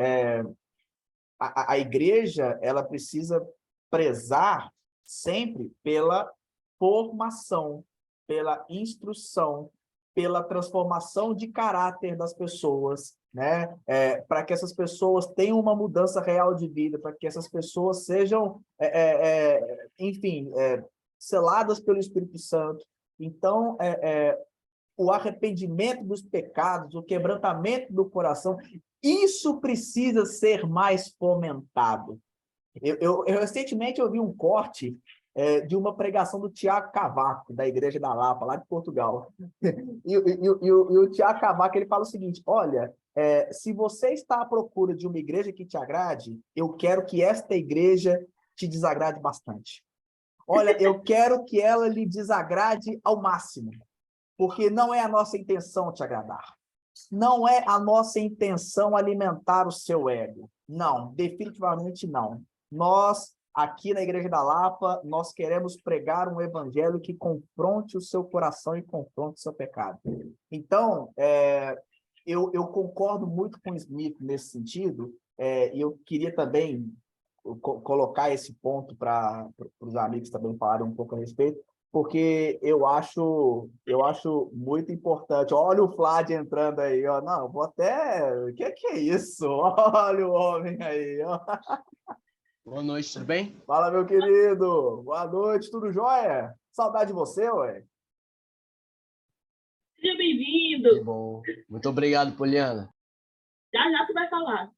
a igreja, ela precisa prezar sempre pela formação, pela instrução, pela transformação de caráter das pessoas, né? Para que essas pessoas tenham uma mudança real de vida, para que essas pessoas sejam, enfim, seladas pelo Espírito Santo. Então, o arrependimento dos pecados, o quebrantamento do coração, isso precisa ser mais fomentado. Eu recentemente ouvi um corte de uma pregação do Tiago Cavaco, da Igreja da Lapa, lá de Portugal. E o Tiago Cavaco, ele fala o seguinte, olha, se você está à procura de uma igreja que te agrade, eu quero que esta igreja te desagrade bastante. Olha, eu quero que ela lhe desagrade ao máximo, porque não é a nossa intenção te agradar. Não é a nossa intenção alimentar o seu ego. Não, definitivamente não. Nós, aqui na Igreja da Lapa, nós queremos pregar um evangelho que confronte o seu coração e confronte o seu pecado. Então, eu concordo muito com o Smith nesse sentido, e eu queria também colocar esse ponto para os amigos também falarem um pouco a respeito, porque eu acho muito importante. Olha o Flávio entrando aí, ó. Não, vou até... O que é isso? Olha o homem aí, ó. Boa noite, tudo bem? Fala, meu querido. Boa noite, tudo jóia? Saudade de você, ué. Seja bem-vindo. Que bom. Muito obrigado, Poliana. Já tu vai falar.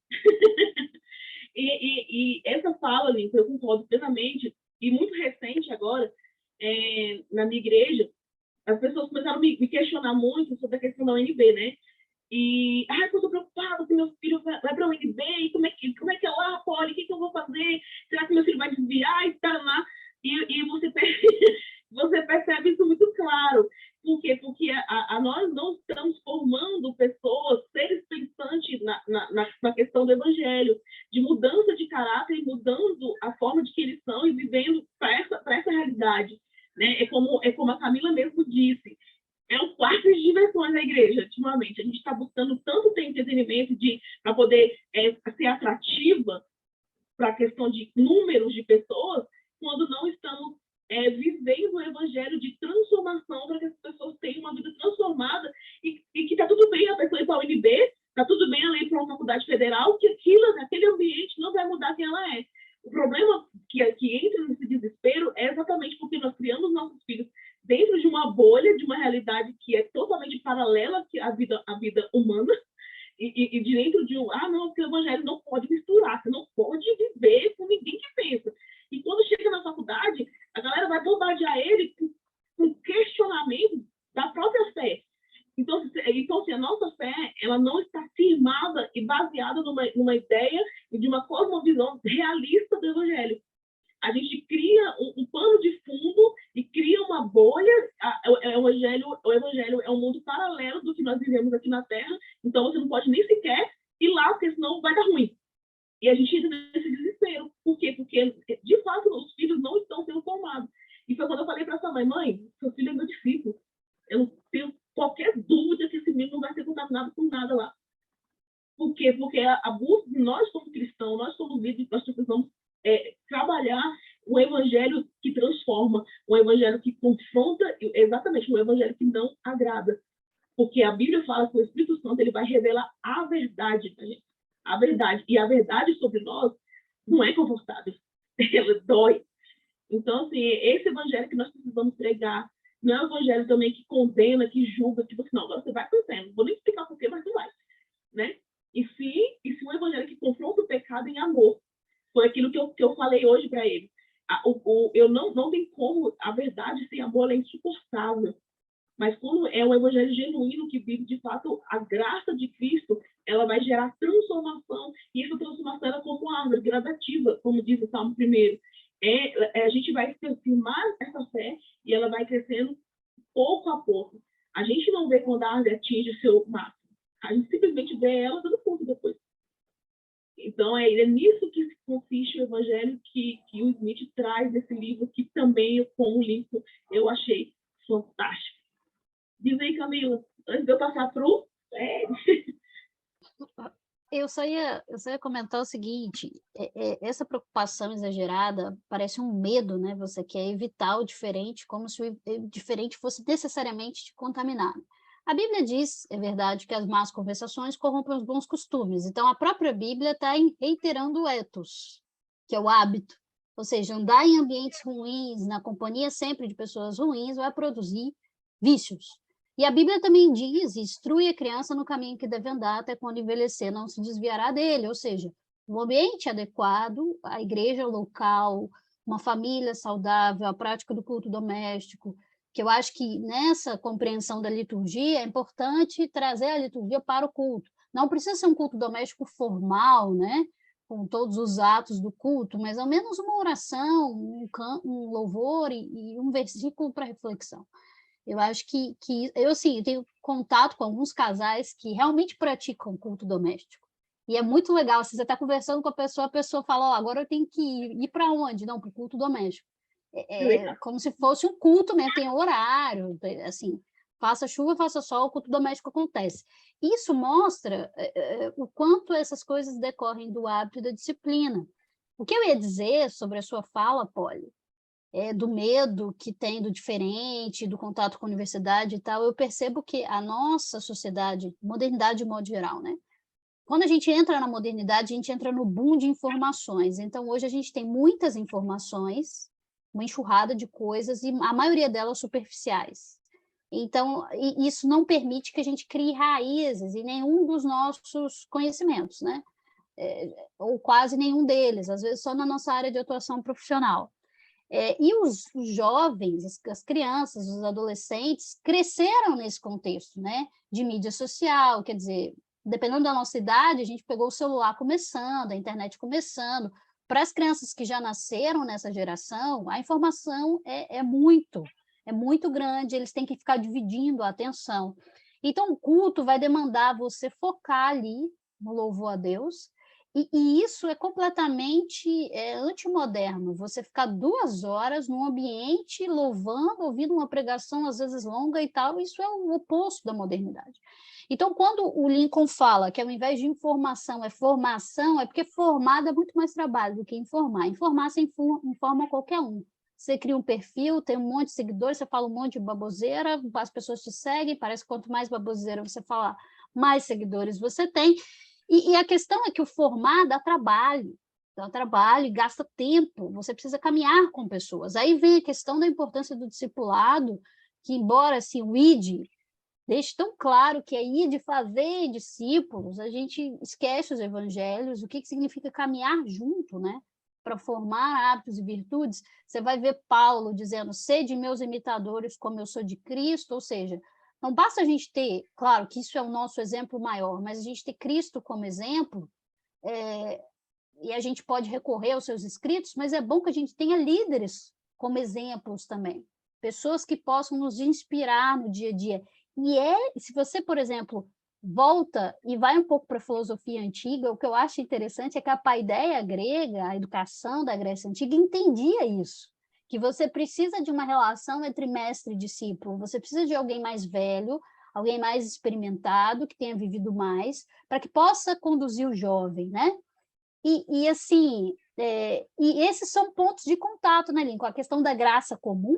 E essa fala, Link, eu concordo plenamente, e muito recente agora, na minha igreja, as pessoas começaram a me questionar muito sobre a questão da UNB, né? E, eu estou preocupada que meu filho vai para a UNB, e como é que é lá, Poli? O que eu vou fazer? Será que meu filho vai desviar e tal lá? E você percebe isso muito claro. Por quê? Porque nós não estamos formando pessoas, seres pensantes na questão do evangelho, de mudança de caráter, mudando a forma de que eles são e vivendo para essa realidade. Né? É como a Camila mesmo disse, é um quarto de diversões na igreja, ultimamente. A gente está buscando tanto ter entretenimento para poder ser atrativa para a questão de números de pessoas, quando não estamos vivendo o evangelho de transformação para que as pessoas tenham uma vida transformada e que está tudo bem a pessoa ir para a UNB, está tudo bem ela ir para uma faculdade federal, que aquele ambiente não vai mudar quem ela é. O problema que entra nesse desespero é exatamente porque nós criamos nossos filhos dentro de uma bolha, de uma realidade que é totalmente paralela à vida humana, e dentro de não, porque o evangelho não pode misturar, você não pode viver com ninguém que pensa. E quando chega na faculdade, a galera vai bombardear ele com questionamento da própria fé. Então, se a nossa fé ela não está firmada e baseada numa ideia e de uma cosmovisão realista do evangelho. A gente cria um pano de fundo e cria uma bolha. O evangelho é um mundo paralelo do que nós vivemos aqui na Terra, então você não pode nem sequer ir lá, porque senão vai dar ruim. E a gente entra nesse desespero. Por quê? Porque, de fato, os filhos não estão sendo formados. E foi quando eu falei para essa mãe, seu filho é meu discípulo. Eu não tenho qualquer dúvida que esse menino não vai ser contaminado com nada lá. Por quê? Porque a busca de nós como cristãos, nós como líderes, nós precisamos trabalhar o evangelho que transforma, o evangelho que confronta, exatamente, o evangelho que não agrada. Porque a Bíblia fala que o Espírito Santo ele vai revelar a verdade pra gente. A verdade. E a verdade sobre nós não é confortável. Ela dói. Então, assim, esse evangelho que nós precisamos pregar não é um evangelho também que condena, que julga, tipo assim, não, agora você vai para o inferno. Não vou nem explicar por quê, mas você vai. Né? E se um evangelho que confronta o pecado em amor. Foi aquilo que eu falei hoje para ele. Eu não tem como, a verdade sem amor é insuportável. Mas quando é um evangelho genuíno que vive, de fato, a graça de Cristo, ela vai gerar transformação. E essa transformação é como uma árvore gradativa, como diz o Salmo 1. A gente vai firmar essa fé e ela vai crescendo pouco a pouco. A gente não vê quando a árvore atinge o seu máximo. A gente simplesmente vê ela dando fruto depois. Então, é nisso que consiste o evangelho que o Smith traz nesse livro, que também, como livro, eu achei fantástico. Diz aí, Camila, antes de eu passar para o... Eu só ia comentar o seguinte, essa preocupação exagerada parece um medo, né? Você quer evitar o diferente, como se o diferente fosse necessariamente te contaminar. A Bíblia diz, é verdade, que as más conversações corrompem os bons costumes. Então, a própria Bíblia está reiterando o ethos, que é o hábito. Ou seja, andar em ambientes ruins, na companhia sempre de pessoas ruins, vai produzir vícios. E a Bíblia também diz, instrui a criança no caminho que deve andar, até quando envelhecer não se desviará dele. Ou seja, um ambiente adequado, a igreja local, uma família saudável, a prática do culto doméstico, que eu acho que nessa compreensão da liturgia é importante trazer a liturgia para o culto. Não precisa ser um culto doméstico formal, né? Com todos os atos do culto, mas ao menos uma oração, um louvor e um versículo para reflexão. Eu acho que eu tenho contato com alguns casais que realmente praticam culto doméstico. E é muito legal, se você está conversando com a pessoa fala, agora eu tenho que ir para onde? Não, para o culto doméstico. É como se fosse um culto mesmo, tem horário, assim, faça chuva, faça sol, o culto doméstico acontece. Isso mostra o quanto essas coisas decorrem do hábito e da disciplina. O que eu ia dizer sobre a sua fala, Polly, do medo que tem do diferente, do contato com a universidade e tal, eu percebo que a nossa sociedade, modernidade de modo geral, né? Quando a gente entra na modernidade, a gente entra no boom de informações. Então, hoje a gente tem muitas informações, uma enxurrada de coisas, e a maioria delas superficiais. Então, isso não permite que a gente crie raízes em nenhum dos nossos conhecimentos, né? Ou quase nenhum deles, às vezes só na nossa área de atuação profissional. E os jovens, as crianças, os adolescentes, cresceram nesse contexto, né? De mídia social, quer dizer, dependendo da nossa idade, a gente pegou o celular começando, a internet começando. Para as crianças que já nasceram nessa geração, a informação é muito grande, eles têm que ficar dividindo a atenção. Então, o culto vai demandar você focar ali no louvor a Deus, e isso é completamente antimoderno, você ficar 2 horas num ambiente louvando, ouvindo uma pregação, às vezes longa e tal, isso é o oposto da modernidade. Então, quando o Lincoln fala que ao invés de informação é formação, é porque formar dá muito mais trabalho do que informar. Informar você informa qualquer um. Você cria um perfil, tem um monte de seguidores, você fala um monte de baboseira, as pessoas te seguem, parece que quanto mais baboseira você falar, mais seguidores você tem. E a questão é que o formar dá trabalho e gasta tempo, você precisa caminhar com pessoas. Aí vem a questão da importância do discipulado, que embora assim, o ID deixe tão claro que é ir de fazer discípulos, a gente esquece os evangelhos, o que significa caminhar junto, né? Para formar hábitos e virtudes. Você vai ver Paulo dizendo, sede meus imitadores como eu sou de Cristo, ou seja, não basta a gente ter, claro que isso é o nosso exemplo maior, mas a gente ter Cristo como exemplo, e a gente pode recorrer aos seus escritos, mas é bom que a gente tenha líderes como exemplos também, pessoas que possam nos inspirar no dia a dia. E se você, por exemplo, volta e vai um pouco para a filosofia antiga, o que eu acho interessante é que a paideia grega, a educação da Grécia Antiga, entendia isso, que você precisa de uma relação entre mestre e discípulo, você precisa de alguém mais velho, alguém mais experimentado, que tenha vivido mais, para que possa conduzir o jovem, né? E assim, e esses são pontos de contato, né, Lin? Com a questão da graça comum,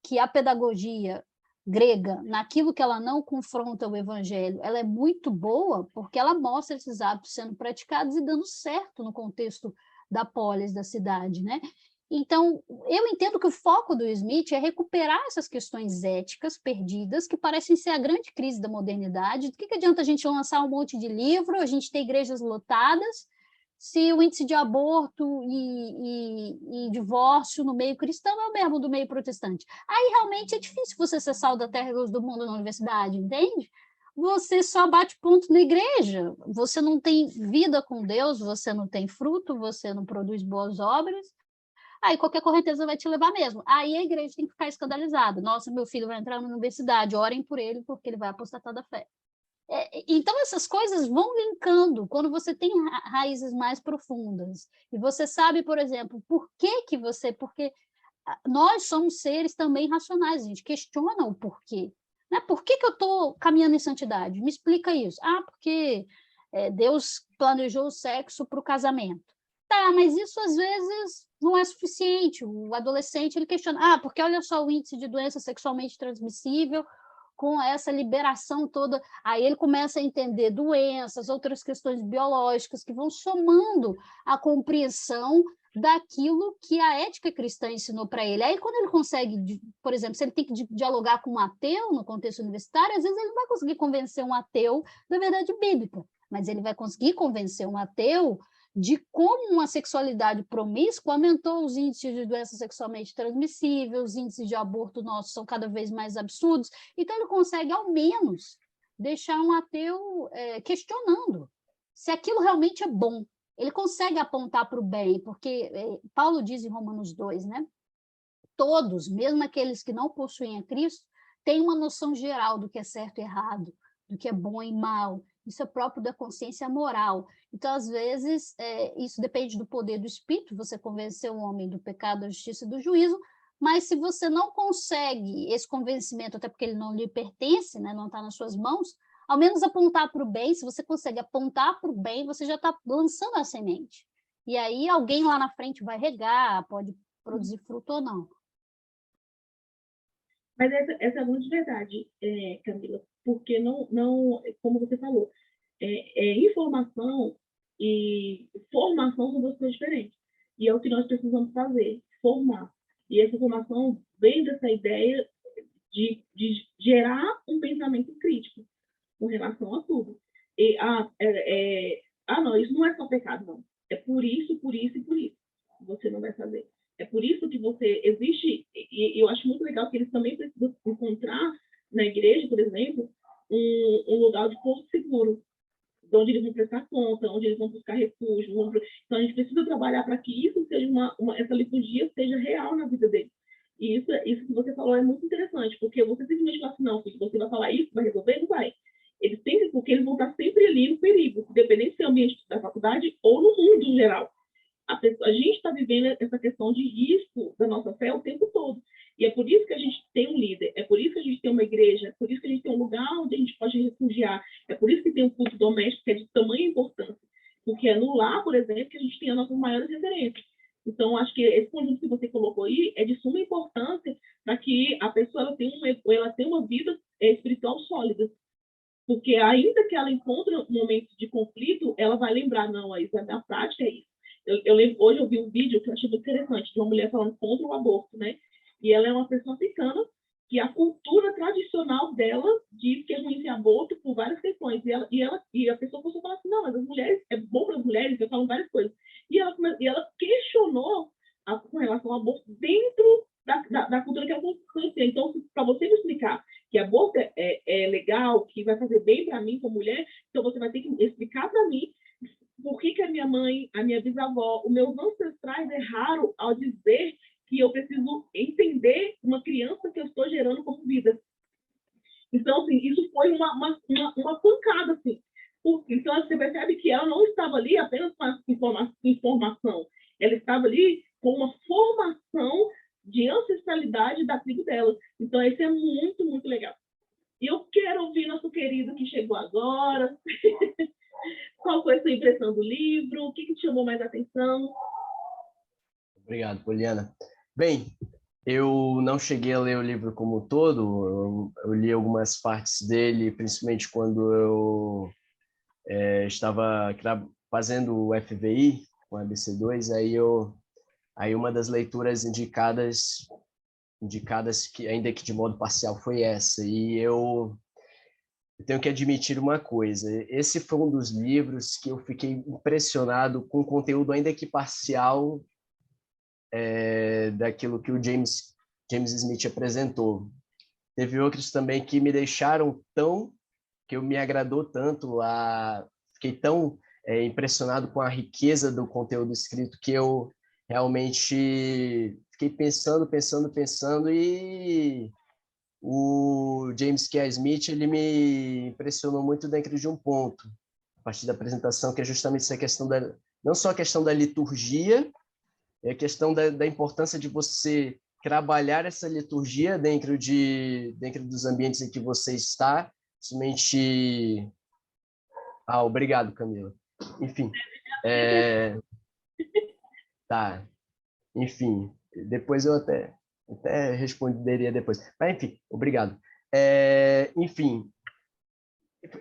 que a pedagogia grega, naquilo que ela não confronta o evangelho, ela é muito boa, porque ela mostra esses hábitos sendo praticados e dando certo no contexto da polis, da cidade, né? Então, eu entendo que o foco do Smith é recuperar essas questões éticas perdidas, que parecem ser a grande crise da modernidade. Do que adianta a gente lançar um monte de livro, a gente ter igrejas lotadas, se o índice de aborto e divórcio no meio cristão é o mesmo do meio protestante? Aí realmente é difícil você ser sal da terra e luz do mundo na universidade, entende? Você só bate ponto na igreja, você não tem vida com Deus, você não tem fruto, você não produz boas obras, aí qualquer correnteza vai te levar mesmo. Aí a igreja tem que ficar escandalizada. Nossa, meu filho vai entrar na universidade, orem por ele porque ele vai apostatar da fé. Então, essas coisas vão linkando quando você tem raízes mais profundas. E você sabe, por exemplo, porque nós somos seres também racionais, a gente questiona o porquê. Né? Por que eu estou caminhando em santidade? Me explica isso. Porque Deus planejou o sexo para o casamento. Tá, mas isso às vezes não é suficiente. O adolescente ele questiona, porque olha só o índice de doença sexualmente transmissível, com essa liberação toda, aí ele começa a entender doenças, outras questões biológicas que vão somando a compreensão daquilo que a ética cristã ensinou para ele. Aí, quando ele consegue, por exemplo, se ele tem que dialogar com um ateu no contexto universitário, às vezes ele não vai conseguir convencer um ateu da verdade bíblica, mas ele vai conseguir convencer um ateu de como uma sexualidade promíscua aumentou os índices de doença sexualmente transmissível, os índices de aborto nossos são cada vez mais absurdos, então ele consegue, ao menos, deixar um ateu questionando se aquilo realmente é bom. Ele consegue apontar para o bem, porque Paulo diz em Romanos 2, né? Todos, mesmo aqueles que não possuem a Cristo, têm uma noção geral do que é certo e errado, do que é bom e mal. Isso é próprio da consciência moral. Então, às vezes, isso depende do poder do Espírito, você convencer o homem do pecado, da justiça e do juízo, mas se você não consegue esse convencimento, até porque ele não lhe pertence, né, não está nas suas mãos, ao menos apontar para o bem, se você consegue apontar para o bem, você já está lançando a semente. E aí alguém lá na frente vai regar, pode produzir fruto ou não. Mas essa é a grande verdade, Camila, porque não, como você falou, informação e formação são duas coisas diferentes. E é o que nós precisamos fazer, formar. E essa formação vem dessa ideia de gerar um pensamento crítico com relação a tudo. E, não, isso não é só pecado, não. É por isso, por isso e por isso. Você não vai fazer. É por isso que você existe, e eu acho muito legal que eles também precisam encontrar na igreja, por exemplo, um lugar de porto seguro, onde eles vão prestar conta, onde eles vão buscar refúgio. Então, a gente precisa trabalhar para que isso seja essa liturgia seja real na vida deles. E isso que você falou é muito interessante, porque você simplesmente fala assim, não, filho, você vai falar isso, vai resolver? Não vai. Eles têm, porque eles vão estar sempre ali no perigo, independente se é o ambiente da faculdade ou no mundo em geral. A gente está vivendo essa questão de risco da nossa fé o tempo todo. E é por isso que a gente tem um líder, é por isso que a gente tem uma igreja, é por isso que a gente tem um lugar onde a gente pode refugiar, é por isso que tem um culto doméstico que é de tamanha importância. Porque é no lar, por exemplo, que a gente tem as nossas maiores referências. Então, acho que esse conjunto que você colocou aí é de suma importância para que a pessoa ela tenha uma vida espiritual sólida. Porque ainda que ela encontre um momento de conflito, ela vai lembrar, não, a prática é isso. Eu lembro, hoje eu vi um vídeo que eu achei muito interessante, de uma mulher falando contra o aborto, né? E ela é uma pessoa africana, que a cultura tradicional dela diz que é ruim ser aborto por várias questões. E a pessoa começou a falar assim, não, mas as mulheres, é bom para as mulheres, eu falo várias coisas. E ela questionou com relação ao aborto dentro da cultura que ela conhecia. Então, para você me explicar que aborto é legal, que vai fazer bem para mim como mulher, então você vai ter que explicar para mim por que a minha mãe, a minha bisavó, os meus ancestrais erraram ao dizer que eu preciso entender uma criança que eu estou gerando como vida. Então, assim, isso foi uma pancada, assim. Então, você percebe que ela não estava ali apenas com a informação, ela estava ali com uma formação de ancestralidade da tribo dela. Então, isso é muito, muito legal. E eu quero ouvir nosso querido que chegou agora. Qual foi a sua impressão do livro? O que te chamou mais a atenção? Obrigado, Poliana. Bem, eu não cheguei a ler o livro como um todo, eu li algumas partes dele, principalmente quando eu estava fazendo o FVI, com a ABC2, aí uma das leituras indicadas que ainda que de modo parcial foi essa, e eu tenho que admitir uma coisa, esse foi um dos livros que eu fiquei impressionado com o conteúdo ainda que parcial daquilo que o James Smith apresentou. Teve outros também que me deixaram que eu me agradou tanto, fiquei tão impressionado com a riqueza do conteúdo escrito que eu realmente fiquei pensando e o James K. Smith ele me impressionou muito dentro de um ponto, a partir da apresentação, que é justamente essa questão não só a questão da liturgia, é a questão da importância de você trabalhar essa liturgia dentro dos ambientes em que você está, somente... Ah, obrigado, Camila. Enfim, tá. Enfim, depois eu até responderia depois. Mas, enfim, obrigado. Enfim,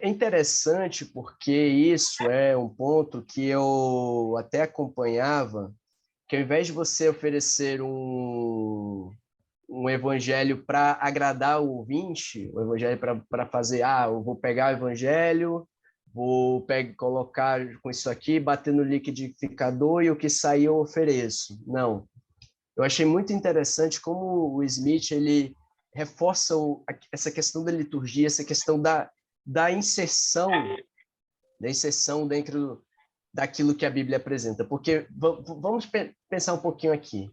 é interessante porque isso é um ponto que eu até acompanhava, que ao invés de você oferecer um evangelho para agradar o ouvinte, o evangelho para fazer, eu vou pegar o evangelho, vou colocar com isso aqui, bater no liquidificador e o que sair eu ofereço. Não. Eu achei muito interessante como o Smith ele reforça essa questão da liturgia, essa questão da inserção dentro daquilo que a Bíblia apresenta. Porque vamos pensar um pouquinho aqui.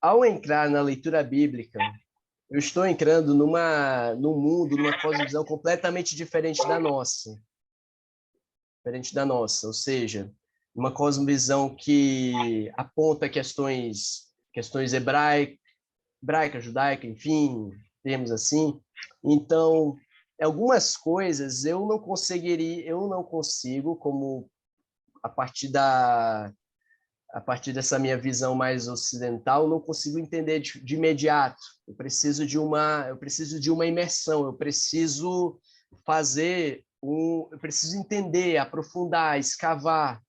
Ao entrar na leitura bíblica, eu estou entrando num mundo, numa cosmovisão completamente diferente da nossa. Ou seja, uma cosmovisão que aponta questões hebraica, judaica, enfim, termos assim. Então, algumas coisas eu não consigo, como a partir dessa minha visão mais ocidental, não consigo entender de imediato. Eu preciso de uma imersão, eu preciso entender, aprofundar, escavar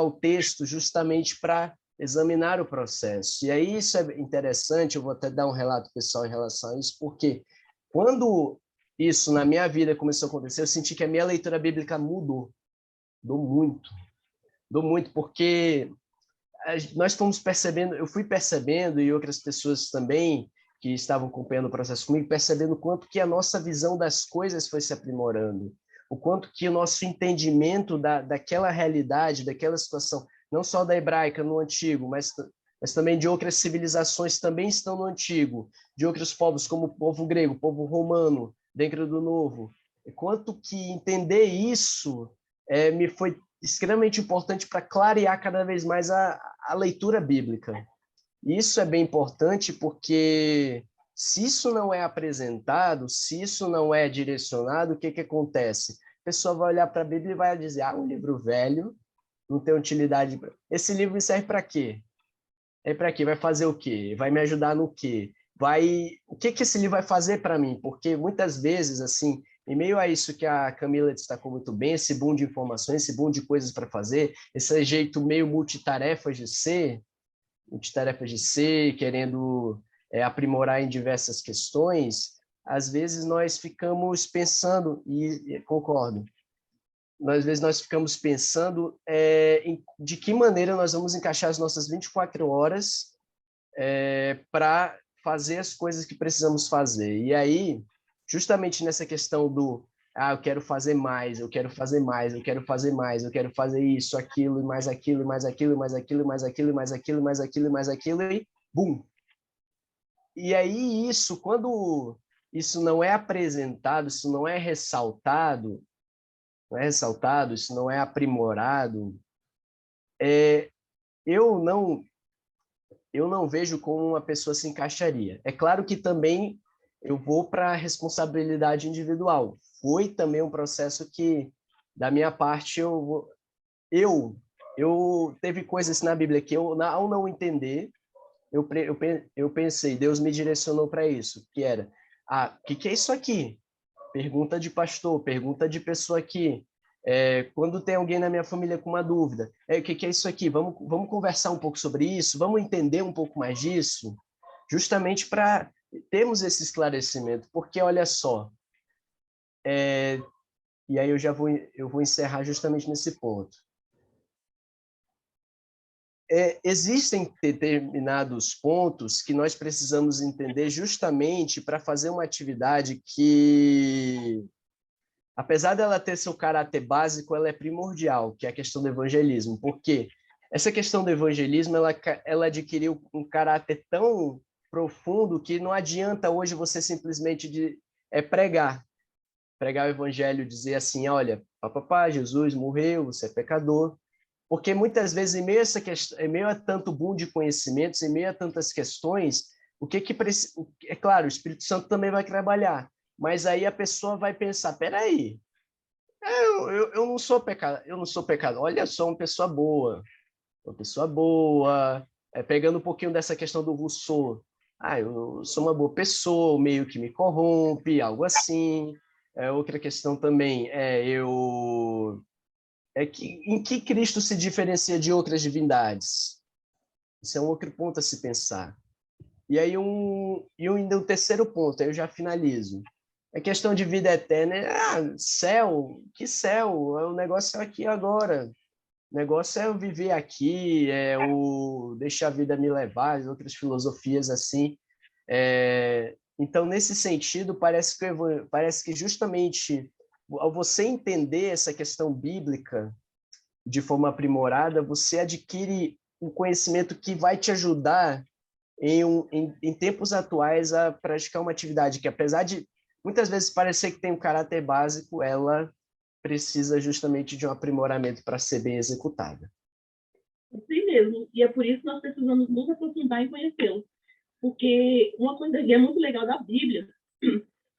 o texto justamente para examinar o processo. E aí isso é interessante, eu vou até dar um relato pessoal em relação a isso, porque quando isso na minha vida começou a acontecer, eu senti que a minha leitura bíblica mudou muito, porque nós fomos percebendo, eu fui percebendo, e outras pessoas também que estavam acompanhando o processo comigo, percebendo o quanto que a nossa visão das coisas foi se aprimorando, o quanto que o nosso entendimento daquela realidade, daquela situação, não só da hebraica no Antigo, mas também de outras civilizações também estão no Antigo, de outros povos como o povo grego, o povo romano, dentro do Novo. E quanto que entender isso me foi extremamente importante para clarear cada vez mais a leitura bíblica. E isso é bem importante porque se isso não é apresentado, se isso não é direcionado, o que acontece? A pessoa vai olhar para a Bíblia e vai dizer, um livro velho, não tem utilidade. Esse livro serve para quê? É para quê? Vai fazer o quê? Vai me ajudar no quê? O que esse livro vai fazer para mim? Porque muitas vezes, assim, em meio a isso que a Camila destacou muito bem, esse boom de informações, esse boom de coisas para fazer, esse jeito meio multitarefas de ser, querendo aprimorar em diversas questões, às vezes nós ficamos pensando, e concordo, às vezes nós ficamos pensando de que maneira nós vamos encaixar as nossas 24 horas para fazer as coisas que precisamos fazer. E aí, justamente nessa questão eu quero fazer mais, eu quero fazer mais, eu quero fazer mais, eu quero fazer isso, aquilo, e mais aquilo, e mais aquilo, e mais aquilo, e mais aquilo, e mais aquilo, e mais aquilo, e mais aquilo, e bum! E aí quando isso não é apresentado, isso não é ressaltado, isso não é aprimorado, eu não vejo como uma pessoa se encaixaria. É claro que também eu vou para a responsabilidade individual. Foi também um processo que, da minha parte, eu teve coisas na Bíblia que ao não entender, eu pensei, Deus me direcionou para isso, que era, o que é isso aqui? Pergunta de pastor, pergunta de pessoa aqui. Quando tem alguém na minha família com uma dúvida, o que é isso aqui? Vamos conversar um pouco sobre isso? Vamos entender um pouco mais disso? Justamente para termos esse esclarecimento, porque olha só, e aí eu vou encerrar justamente nesse ponto. Existem determinados pontos que nós precisamos entender justamente para fazer uma atividade que, apesar dela ter seu caráter básico, ela é primordial, que é a questão do evangelismo. Porque essa questão do evangelismo, ela adquiriu um caráter tão profundo que não adianta hoje você simplesmente pregar o evangelho, dizer assim, olha, papapá, Jesus morreu, você é pecador. Porque muitas vezes, em meio a tanto boom de conhecimentos, em meio a tantas questões, é claro, o Espírito Santo também vai trabalhar, mas aí a pessoa vai pensar, peraí, eu não sou pecador, olha só, uma pessoa boa, pegando um pouquinho dessa questão do Rousseau, eu sou uma boa pessoa, meio que me corrompe, algo assim. Outra questão também em que Cristo se diferencia de outras divindades? Isso é um outro ponto a se pensar. E aí ainda um terceiro ponto, aí eu já finalizo. A questão de vida eterna, céu, que céu? O negócio é aqui agora. O negócio é eu viver aqui, deixar a vida me levar, as outras filosofias assim. Então, nesse sentido, parece que justamente ao você entender essa questão bíblica de forma aprimorada, você adquire um conhecimento que vai te ajudar em tempos atuais a praticar uma atividade que, apesar de muitas vezes parecer que tem um caráter básico, ela precisa justamente de um aprimoramento para ser bem executada. Assim mesmo. E é por isso que nós precisamos nos aprofundar em conhecê-lo. Porque uma coisa que é muito legal da Bíblia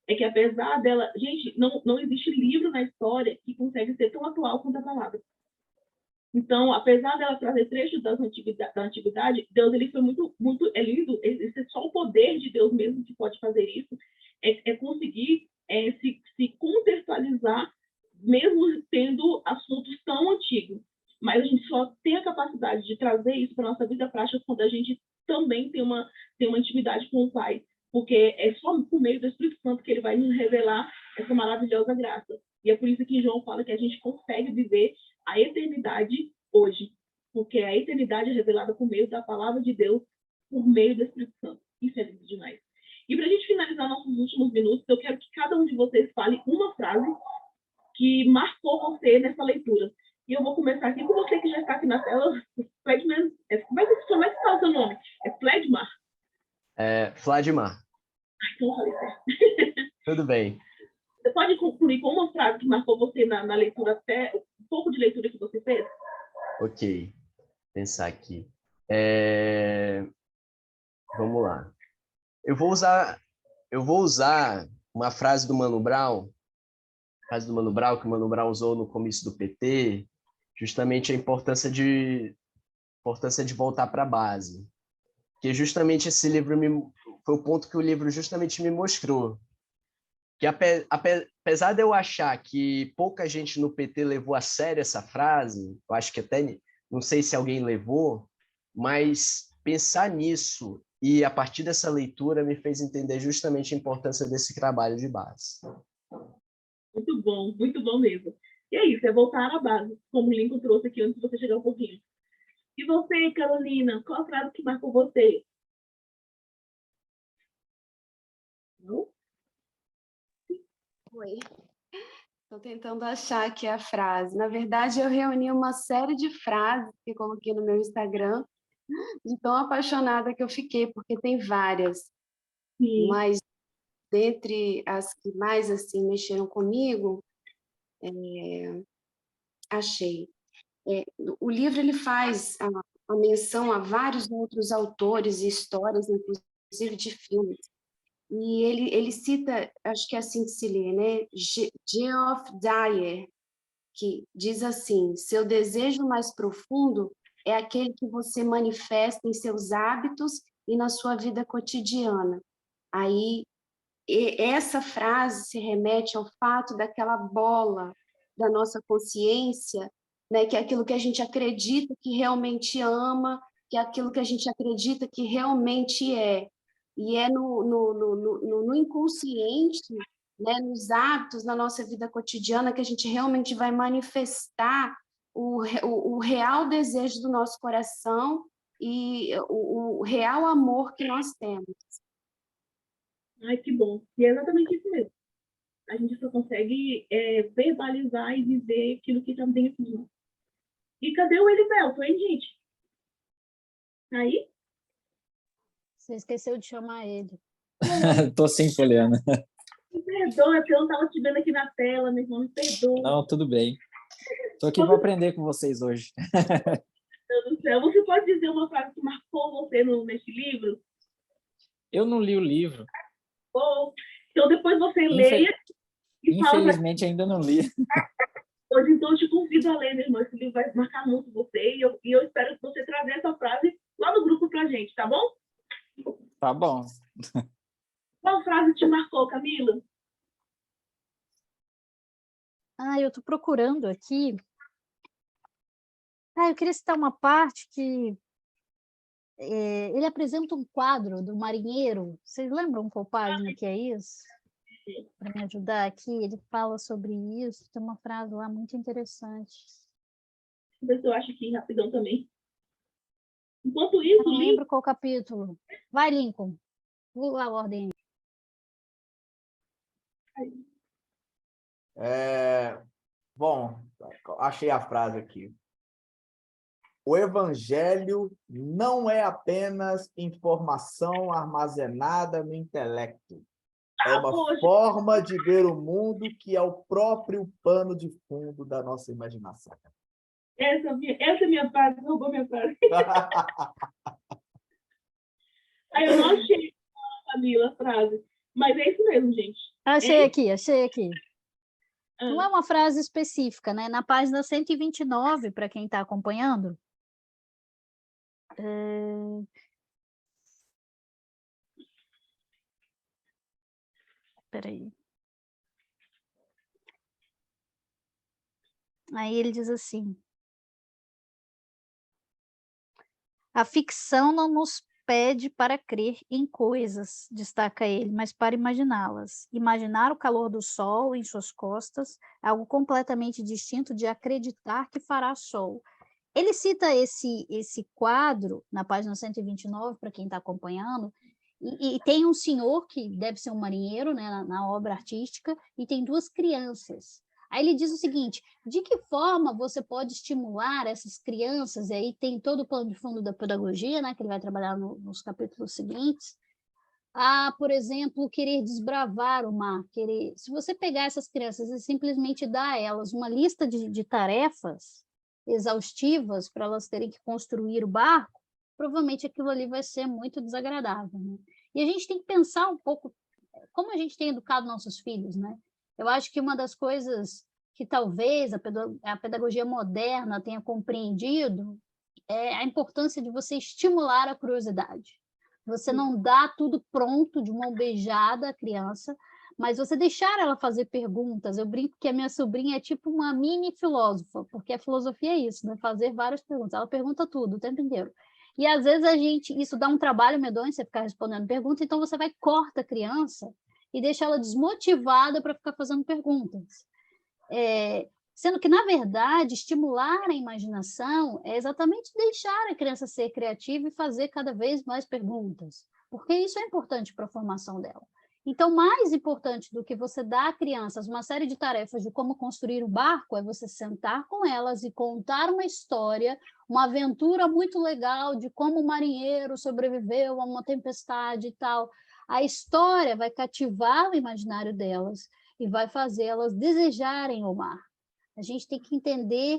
é que, apesar dela... Gente, não existe livro na história que consegue ser tão atual quanto a palavra. Então, apesar dela trazer trechos da antiguidade, Deus ele foi muito lindo. Esse é só o poder de Deus mesmo que pode fazer isso, conseguir se contextualizar, mesmo tendo assuntos tão antigos. Mas a gente só tem a capacidade de trazer isso para a nossa vida prática quando a gente também tem uma intimidade com o Pai, porque é só por meio do Espírito Santo que ele vai nos revelar essa maravilhosa graça. E é por isso que João fala que a gente consegue viver a eternidade hoje, porque a eternidade é revelada por meio da palavra de Deus, por meio do Espírito Santo. Isso é lindo demais. E para a gente finalizar nossos últimos minutos, eu quero que cada um de vocês fale uma frase que marcou você nessa leitura. E eu vou começar aqui com você que já está aqui na tela. Fledman, como é que fala o seu nome? É Fledmar? Fladimar. Então eu falei certo. Tudo bem. Você pode concluir com uma frase que marcou você na leitura, até um pouco de leitura que você fez? Ok. Pensar aqui. Vamos lá. Eu vou usar uma frase do Mano Brown, que o Mano Brown usou no começo do PT, justamente a importância de voltar para a base. Que justamente esse livro foi o ponto que o livro justamente me mostrou. Que apesar de eu achar que pouca gente no PT levou a sério essa frase, eu acho que até, não sei se alguém levou, mas pensar nisso e a partir dessa leitura me fez entender justamente a importância desse trabalho de base. Muito bom mesmo. E é isso, é voltar à base, como o Lincoln trouxe aqui antes de você chegar um pouquinho. E você, Carolina, qual a frase que marcou você? Não? Oi. Estou tentando achar aqui a frase. Na verdade, eu reuni uma série de frases que coloquei no meu Instagram, de tão apaixonada que eu fiquei, porque tem várias. Sim. Mas, dentre as que mais assim mexeram comigo, achei. O livro ele faz a menção a vários outros autores e histórias, inclusive de filmes. E ele cita, acho que é assim que se lê, né? Geoff Dyer, que diz assim: seu desejo mais profundo é aquele que você manifesta em seus hábitos e na sua vida cotidiana. Aí, essa frase se remete ao fato daquela bola da nossa consciência, né, que é aquilo que a gente acredita que realmente ama, que é aquilo que a gente acredita que realmente é. E é no inconsciente, né, nos hábitos, na nossa vida cotidiana, que a gente realmente vai manifestar o real desejo do nosso coração e o real amor que nós temos. Ai, que bom. E é exatamente isso mesmo. A gente só consegue verbalizar e dizer aquilo que está dentro de nós. E cadê o Elivelto, hein, gente? Tá aí? Você esqueceu de chamar ele. Tô sim, Poliana. Me perdoa, porque eu não estava te vendo aqui na tela, meu irmão, me perdoa. Não, tudo bem. Tô aqui para aprender com vocês hoje. Meu Deus do céu. Você pode dizer uma frase que marcou você nesse livro? Eu não li o livro. Ou, então depois você leia e fala pra... Infelizmente ainda não li. Pois então eu te convido a ler, meu irmão. Esse livro vai marcar muito você e eu espero que você traga essa frase lá no grupo pra gente, tá bom? Tá bom. Qual frase te marcou, Camila? Eu estou procurando aqui. Eu queria citar uma parte que ele apresenta um quadro do marinheiro. Vocês lembram qual página que é isso? Para me ajudar aqui, ele fala sobre isso. Tem uma frase lá muito interessante. Deixa eu ver se eu acho aqui rapidão também. Enquanto isso, Eu não lembro qual capítulo. Vai, Lincoln. Vou lá a ordem. Bom, achei a frase aqui. O evangelho não é apenas informação armazenada no intelecto. É uma forma de ver o mundo que é o próprio pano de fundo da nossa imaginação. Essa é minha frase, roubou minha frase. Aí eu não achei, Camila, a frase. Mas é isso mesmo, gente. Achei aqui. Não é uma frase específica, né? Na página 129, para quem está acompanhando. Espera aí. Aí ele diz assim: a ficção não nos pede para crer em coisas, destaca ele, mas para imaginá-las. Imaginar o calor do sol em suas costas é algo completamente distinto de acreditar que fará sol. Ele cita esse quadro na página 129, para quem está acompanhando, e tem um senhor que deve ser um marinheiro, né, na obra artística, e tem duas crianças. Aí ele diz o seguinte: de que forma você pode estimular essas crianças? E aí tem todo o plano de fundo da pedagogia, né, que ele vai trabalhar nos capítulos seguintes, a, por exemplo, querer desbravar o mar. Se você pegar essas crianças e simplesmente dar a elas uma lista de tarefas exaustivas para elas terem que construir o barco, provavelmente aquilo ali vai ser muito desagradável, né? E a gente tem que pensar um pouco como a gente tem educado nossos filhos, né? Eu acho que uma das coisas que talvez a pedagogia moderna tenha compreendido é a importância de você estimular a curiosidade. Você não dá tudo pronto de uma beijada à criança, mas você deixar ela fazer perguntas. Eu brinco que a minha sobrinha é tipo uma mini filósofa, porque a filosofia é isso, né? Fazer várias perguntas. Ela pergunta tudo o tempo inteiro. E às vezes isso dá um trabalho medonho, você ficar respondendo perguntas, então você vai corta a criança e deixa ela desmotivada para ficar fazendo perguntas. Sendo que, na verdade, estimular a imaginação é exatamente deixar a criança ser criativa e fazer cada vez mais perguntas, porque isso é importante para a formação dela. Então, mais importante do que você dar a crianças uma série de tarefas de como construir o barco é você sentar com elas e contar uma história, uma aventura muito legal de como o marinheiro sobreviveu a uma tempestade e tal. A história vai cativar o imaginário delas e vai fazer elas desejarem o mar. A gente tem que entender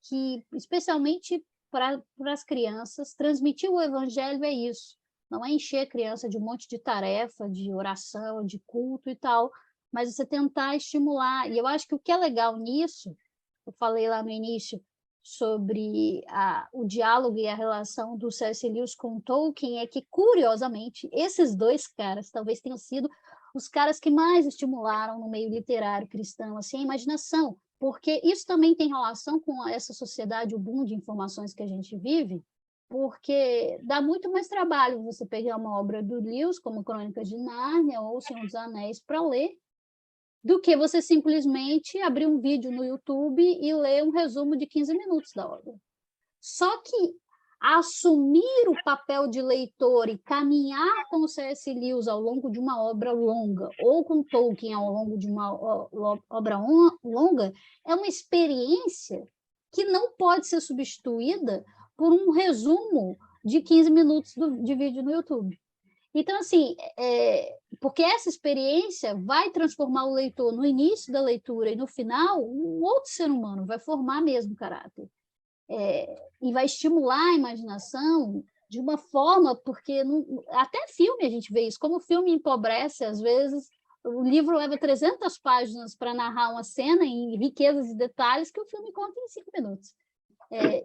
que, especialmente para as crianças, transmitir o evangelho é isso. Não é encher a criança de um monte de tarefa, de oração, de culto e tal, mas você tentar estimular. E eu acho que o que é legal nisso, eu falei lá no início sobre o diálogo e a relação do C.S. Lewis com Tolkien, é que, curiosamente, esses dois caras talvez tenham sido os caras que mais estimularam no meio literário cristão assim, a imaginação, porque isso também tem relação com essa sociedade, o boom de informações que a gente vive, porque dá muito mais trabalho você pegar uma obra do Lewis, como Crônicas de Nárnia ou Senhor dos Anéis, para ler, do que você simplesmente abrir um vídeo no YouTube e ler um resumo de 15 minutos da obra. Só que assumir o papel de leitor e caminhar com o C.S. Lewis ao longo de uma obra longa, ou com Tolkien ao longo de uma obra longa, é uma experiência que não pode ser substituída por um resumo de 15 minutos de vídeo no YouTube. Então, assim, porque essa experiência vai transformar o leitor no início da leitura e no final, um outro ser humano, vai formar mesmo caráter. E vai estimular a imaginação de uma forma, porque até filme a gente vê isso, como o filme empobrece, às vezes, o livro leva 300 páginas para narrar uma cena em riquezas e detalhes que o filme conta em 5 minutos.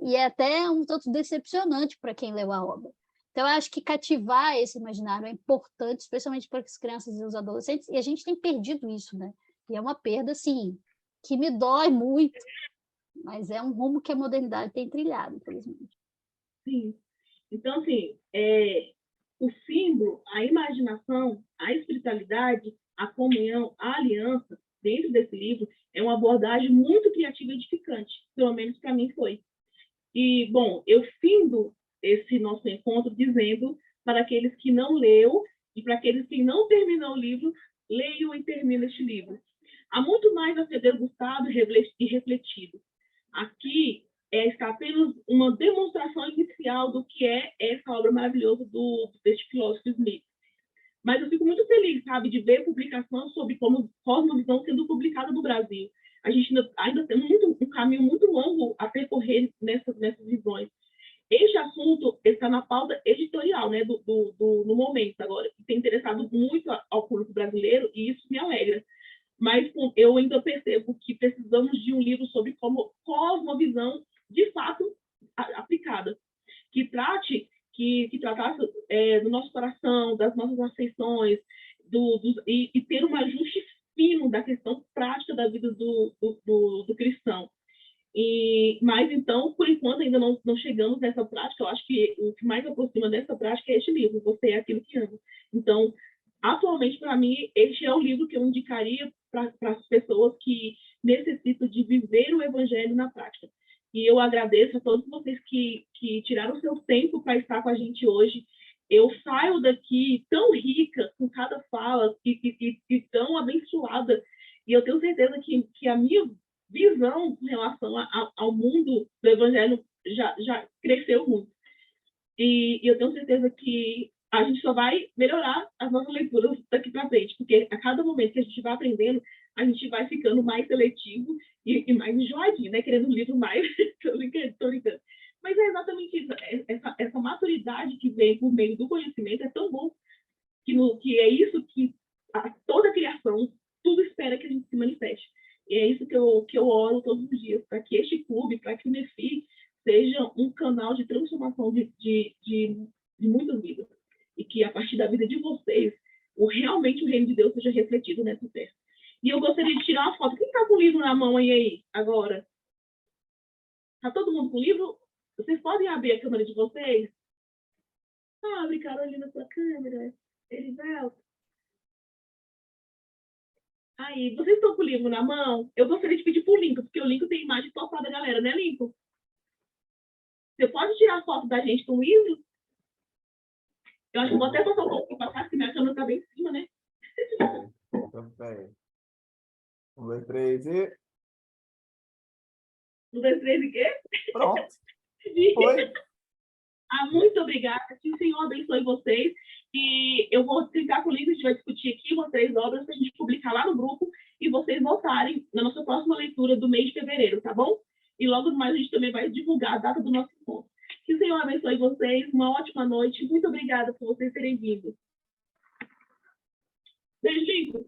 E é até um tanto decepcionante para quem leu a obra. Então, eu acho que cativar esse imaginário é importante, especialmente para as crianças e os adolescentes, e a gente tem perdido isso, né? E é uma perda, assim, que me dói muito, mas é um rumo que a modernidade tem trilhado, infelizmente. Sim. Então, assim, o símbolo, a imaginação, a espiritualidade, a comunhão, a aliança, dentro desse livro, é uma abordagem muito criativa e edificante, pelo menos para mim foi. E, bom, eu findo esse nosso encontro dizendo para aqueles que não leu e para aqueles que não terminam o livro, leiam e terminem este livro. Há muito mais a ser degustado e refletido. Aqui está apenas uma demonstração inicial do que é essa obra maravilhosa deste filósofo Smith. Mas eu fico muito feliz, sabe, de ver publicação sobre cosmovisão sendo publicada no Brasil. A gente ainda tem um caminho muito longo a percorrer nessas visões. Este assunto está na pauta editorial, né, no momento agora, que tem interessado muito ao público brasileiro, e isso me alegra. Mas eu ainda percebo que precisamos de um livro sobre cosmovisão, de fato, aplicada, que tratasse do nosso coração, das nossas afeições, e ter um ajuste fino da questão prática da vida do cristão. Mas, então, por enquanto, ainda não chegamos nessa prática. Eu acho que o que mais aproxima dessa prática é este livro, Você é Aquilo que Ama. Então, atualmente, para mim, este é o livro que eu indicaria para as pessoas que necessitam de viver o evangelho na prática. E eu agradeço a todos vocês que tiraram o seu tempo para estar com a gente hoje. Eu saio daqui tão rica com cada fala e tão abençoada. E eu tenho certeza que a minha visão em relação ao mundo do evangelho já cresceu muito. E eu tenho certeza que a gente só vai melhorar as nossas leituras daqui para frente, porque a cada momento que a gente vai aprendendo, a gente vai ficando mais seletivo e mais enjoadinho, né? Querendo um livro mais... Tô brincando. Mas é exatamente isso. Essa maturidade que vem por meio do conhecimento é tão bom que é isso que toda a criação, tudo espera que a gente se manifeste. E é isso que eu oro todos os dias, para que este clube, para que o NEFI seja um canal de transformação de muitas vidas. E que, a partir da vida de vocês, realmente o reino de Deus seja refletido nessa terra. E eu gostaria de tirar uma foto. Quem está com o livro na mão aí, agora? Está todo mundo com o livro? Vocês podem abrir a câmera de vocês? Abre, Carolina, sua câmera. Elivelto. Aí, vocês estão com o livro na mão? Eu gostaria de pedir para o Lincoln, porque o Lincoln tem imagem total da galera, né, Lincoln? Você pode tirar foto da gente com o livro? Eu acho que vou até botar um pouquinho para cá, porque minha câmera está bem em cima, né? Muito bem. 1, 2, 3 e... 1, 2, 3 e quê? Pronto. Foi. Muito obrigada. Que o Senhor abençoe vocês. E eu vou ficar com o livro, a gente vai discutir aqui as 3 obras para a gente publicar lá no grupo e vocês voltarem na nossa próxima leitura do mês de fevereiro, tá bom? E logo mais a gente também vai divulgar a data do nosso encontro. Que o Senhor abençoe vocês. Uma ótima noite. Muito obrigada por vocês terem vindo. Beijo,